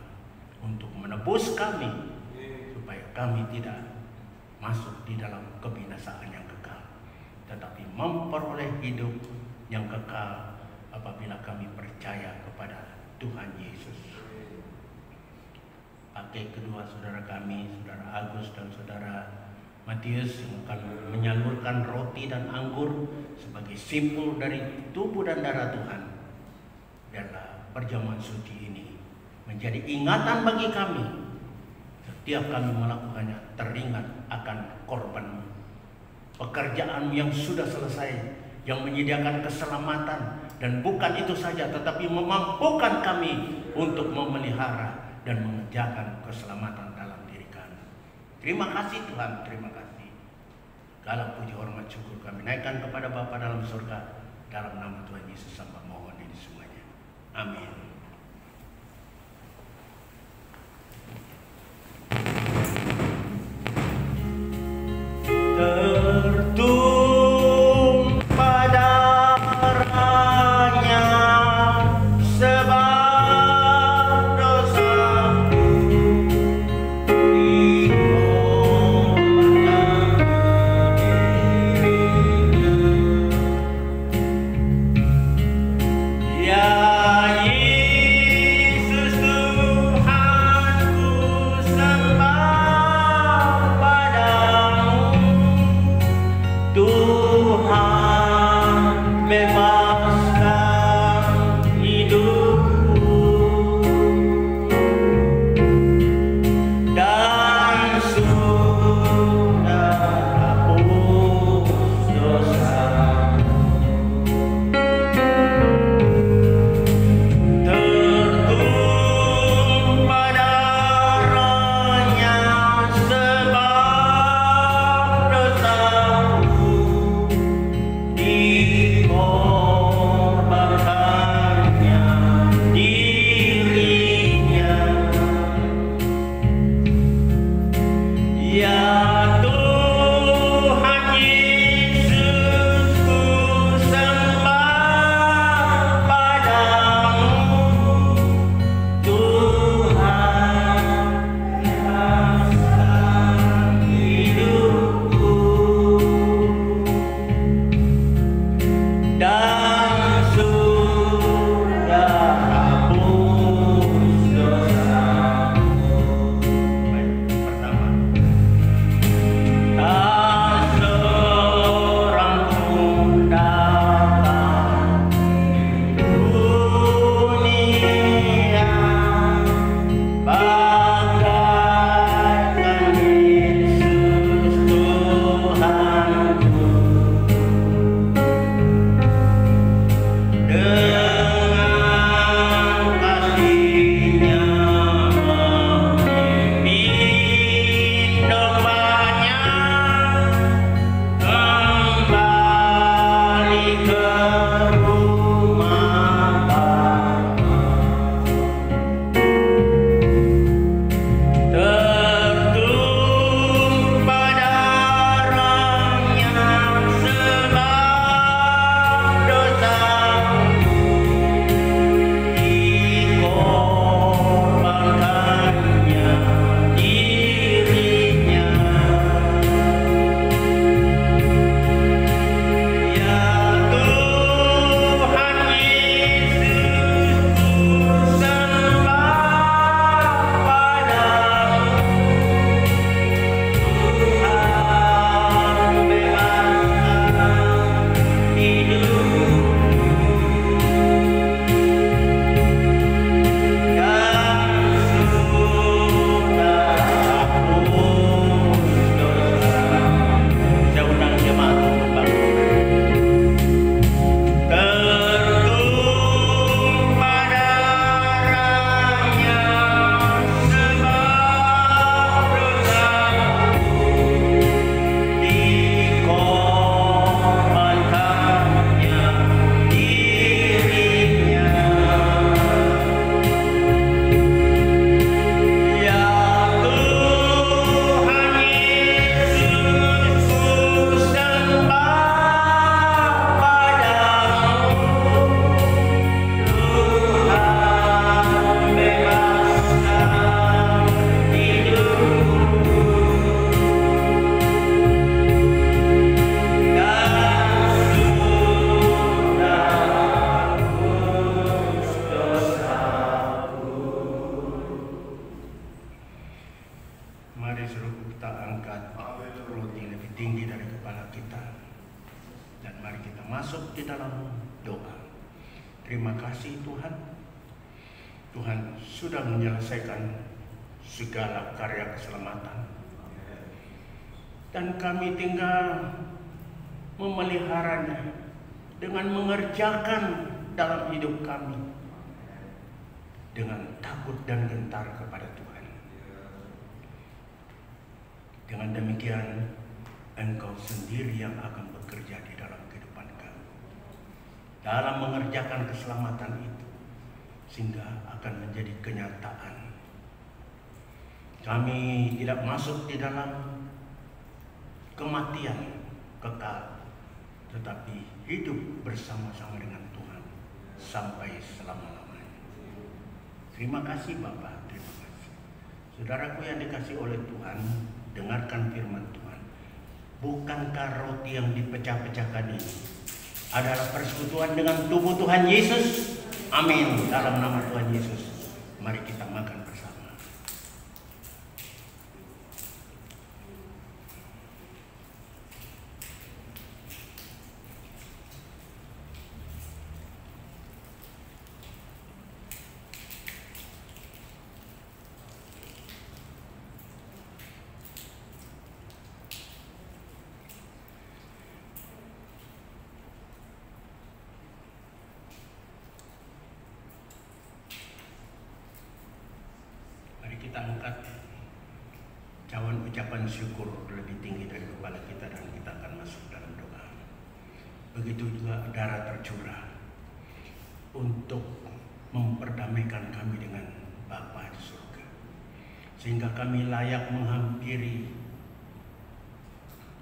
untuk menebus kami, supaya kami tidak masuk di dalam kebinasaan yang kekal, tetapi memperoleh hidup yang kekal apabila kami percaya kepada Tuhan Yesus. Pakai kedua saudara kami, saudara Agus dan saudara Matius, yang akan menyalurkan roti dan anggur sebagai simbol dari tubuh dan darah Tuhan. Biarlah perjamuan suci ini menjadi ingatan bagi kami. Setiap kami melakukannya, teringat akan korban pekerjaan yang sudah selesai, yang menyediakan keselamatan, dan bukan itu saja, tetapi memampukan kami untuk memelihara dan mengerjakan keselamatan dalam diri kami. Terima kasih Tuhan, terima kasih. Segala puji hormat syukur kami naikkan kepada Bapa dalam surga, dalam nama Tuhan Yesus hamba mohon ini semuanya. Amin. Tertumpah darahnya sebab dosaku, dikorbankan dirinya. Ya Yesus Tuhanku, sembah padamu. Tuhan bebaskan hidupku, dan sudah hapus dosaku. Tertumpah darahnya sebab dosaku, dikorbankannya dirinya. Ya Tuhan Yesus, ku sembah padamu. Tuhan bebaskan hidupku, dan sudah hapus dosaku. Baik, pertama, mari suruh kita angkat roti lebih tinggi dari kepala kita. Dan mari kita masuk di dalam doa. Terima kasih Tuhan. Tuhan sudah menyelesaikan segala karya keselamatan. Dan kami tinggal memeliharanya dengan mengerjakan dalam hidup kami dengan takut dan gentar kepada Tuhan. Dengan demikian Engkau sendiri yang akan bekerja di dalam kehidupan kami dalam mengerjakan keselamatan itu, sehingga akan menjadi kenyataan. Kami tidak masuk di dalam kematian kekal, tetapi hidup bersama-sama dengan Tuhan sampai selama-lamanya. Terima kasih Bapa, terima kasih. Saudaraku yang dikasihi oleh Tuhan, dengarkan firman Tuhan. Bukankah roti yang dipecah-pecahkan ini adalah persekutuan dengan tubuh Tuhan Yesus? Amin. Dalam nama Tuhan Yesus, mari kita makan bersama. Kita angkat cawan ucapan syukur lebih tinggi dari kepala kita dan kita akan masuk dalam doa. Begitu juga darah tercurah untuk memperdamaikan kami dengan Bapa di surga, sehingga kami layak menghampiri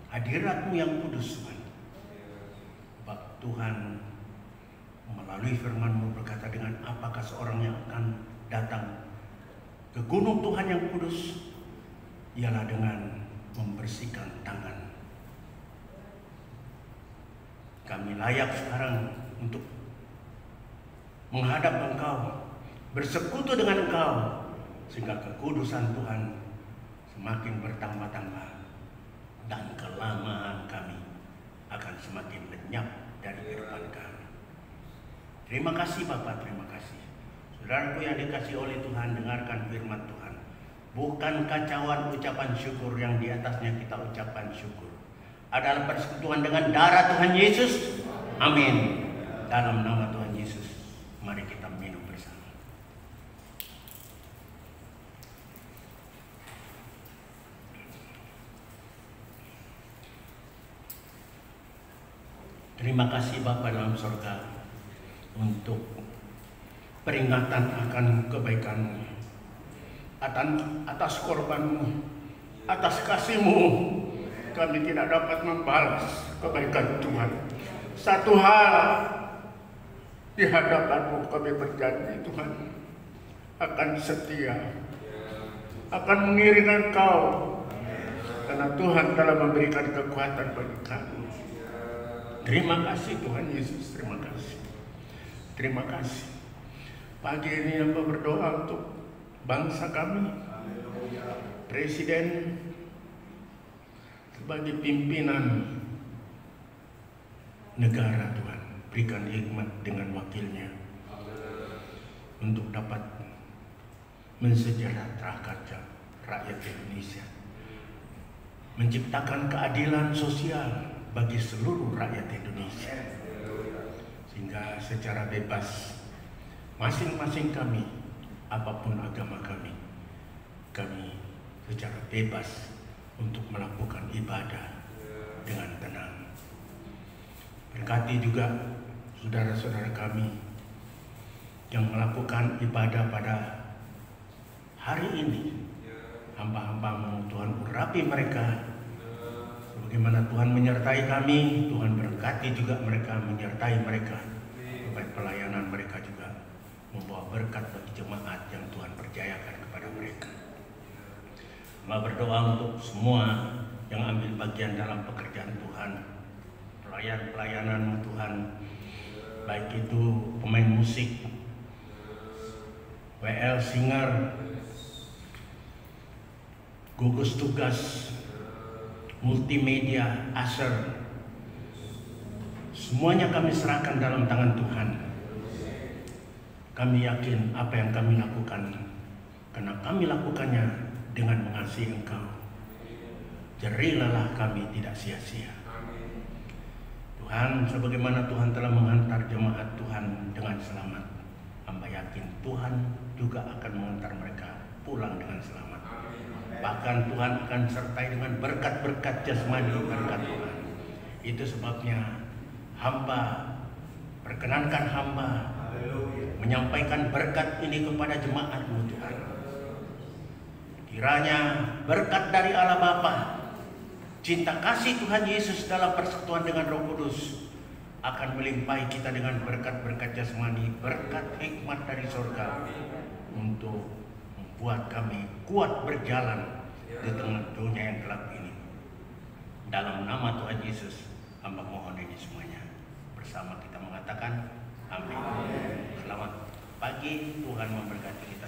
hadirat-Mu yang kudus, Tuhan. Sebab Tuhan melalui firman-Mu berkata, dengan apakah seorang yang akan datang ke gunung Tuhan yang kudus, ialah dengan membersihkan tangan. Kami layak sekarang untuk menghadap Engkau, bersekutu dengan Engkau, sehingga kekudusan Tuhan semakin bertambah-tambah dan kelamahan kami akan semakin lenyap dari kehidupan kami. Terima kasih Bapak, terima kasih. Saudaraku yang dikasihi oleh Tuhan, dengarkan firman Tuhan. Bukan kacauan ucapan syukur yang di atasnya kita ucapkan syukur adalah persekutuan dengan darah Tuhan Yesus. Amin. Dalam nama Tuhan Yesus, mari kita minum bersama. Terima kasih Bapa dalam surga untuk peringatan akan kebaikan-Mu, atas korban-Mu, atas kasih-Mu. Kami tidak dapat membalas kebaikan Tuhan. Satu hal di hadapan-Mu kami berjanji, Tuhan, akan setia, akan mengiringi Engkau, karena Tuhan telah memberikan kekuatan bagi kami. Terima kasih Tuhan Yesus, terima kasih. Terima kasih. Pagi ini hamba berdoa untuk bangsa kami, Presiden sebagai pimpinan negara, Tuhan berikan hikmat dengan wakilnya untuk dapat mensejahterakan rakyat Indonesia, menciptakan keadilan sosial bagi seluruh rakyat Indonesia, sehingga secara bebas masing-masing kami, apapun agama kami secara bebas untuk melakukan ibadah dengan tenang. Berkati juga saudara-saudara kami yang melakukan ibadah pada hari ini. Hamba-hamba-Mu Tuhan, urapi mereka. Bagaimana Tuhan menyertai kami, Tuhan berkati juga mereka, menyertai mereka, supaya pelayanan mereka juga membawa berkat bagi jemaat yang Tuhan percayakan kepada mereka. Mau berdoa untuk semua yang ambil bagian dalam pekerjaan Tuhan, pelayanan Tuhan, baik itu pemain musik, WL singer, gugus tugas, multimedia, usher, semuanya kami serahkan dalam tangan Tuhan. Kami yakin apa yang kami lakukan, karena kami lakukannya dengan mengasihi Engkau. Jerih lelah kami tidak sia-sia. Tuhan, sebagaimana Tuhan telah menghantar jemaat Tuhan dengan selamat, hamba yakin Tuhan juga akan mengantar mereka pulang dengan selamat. Bahkan Tuhan akan sertai dengan berkat-berkat jasmani berkat Tuhan. Itu sebabnya hamba, perkenankan hamba menyampaikan berkat ini kepada jemaat-Mu Tuhan. Kiranya berkat dari Allah Bapa, cinta kasih Tuhan Yesus dalam persekutuan dengan Roh Kudus akan melimpahi kita dengan berkat-berkat jasmani, berkat hikmat dari surga untuk membuat kami kuat berjalan di tengah dunia yang gelap ini. Dalam nama Tuhan Yesus, hamba mohon ini semuanya. Bersama kita mengatakan amin. Selamat pagi, Tuhan memberkati kita.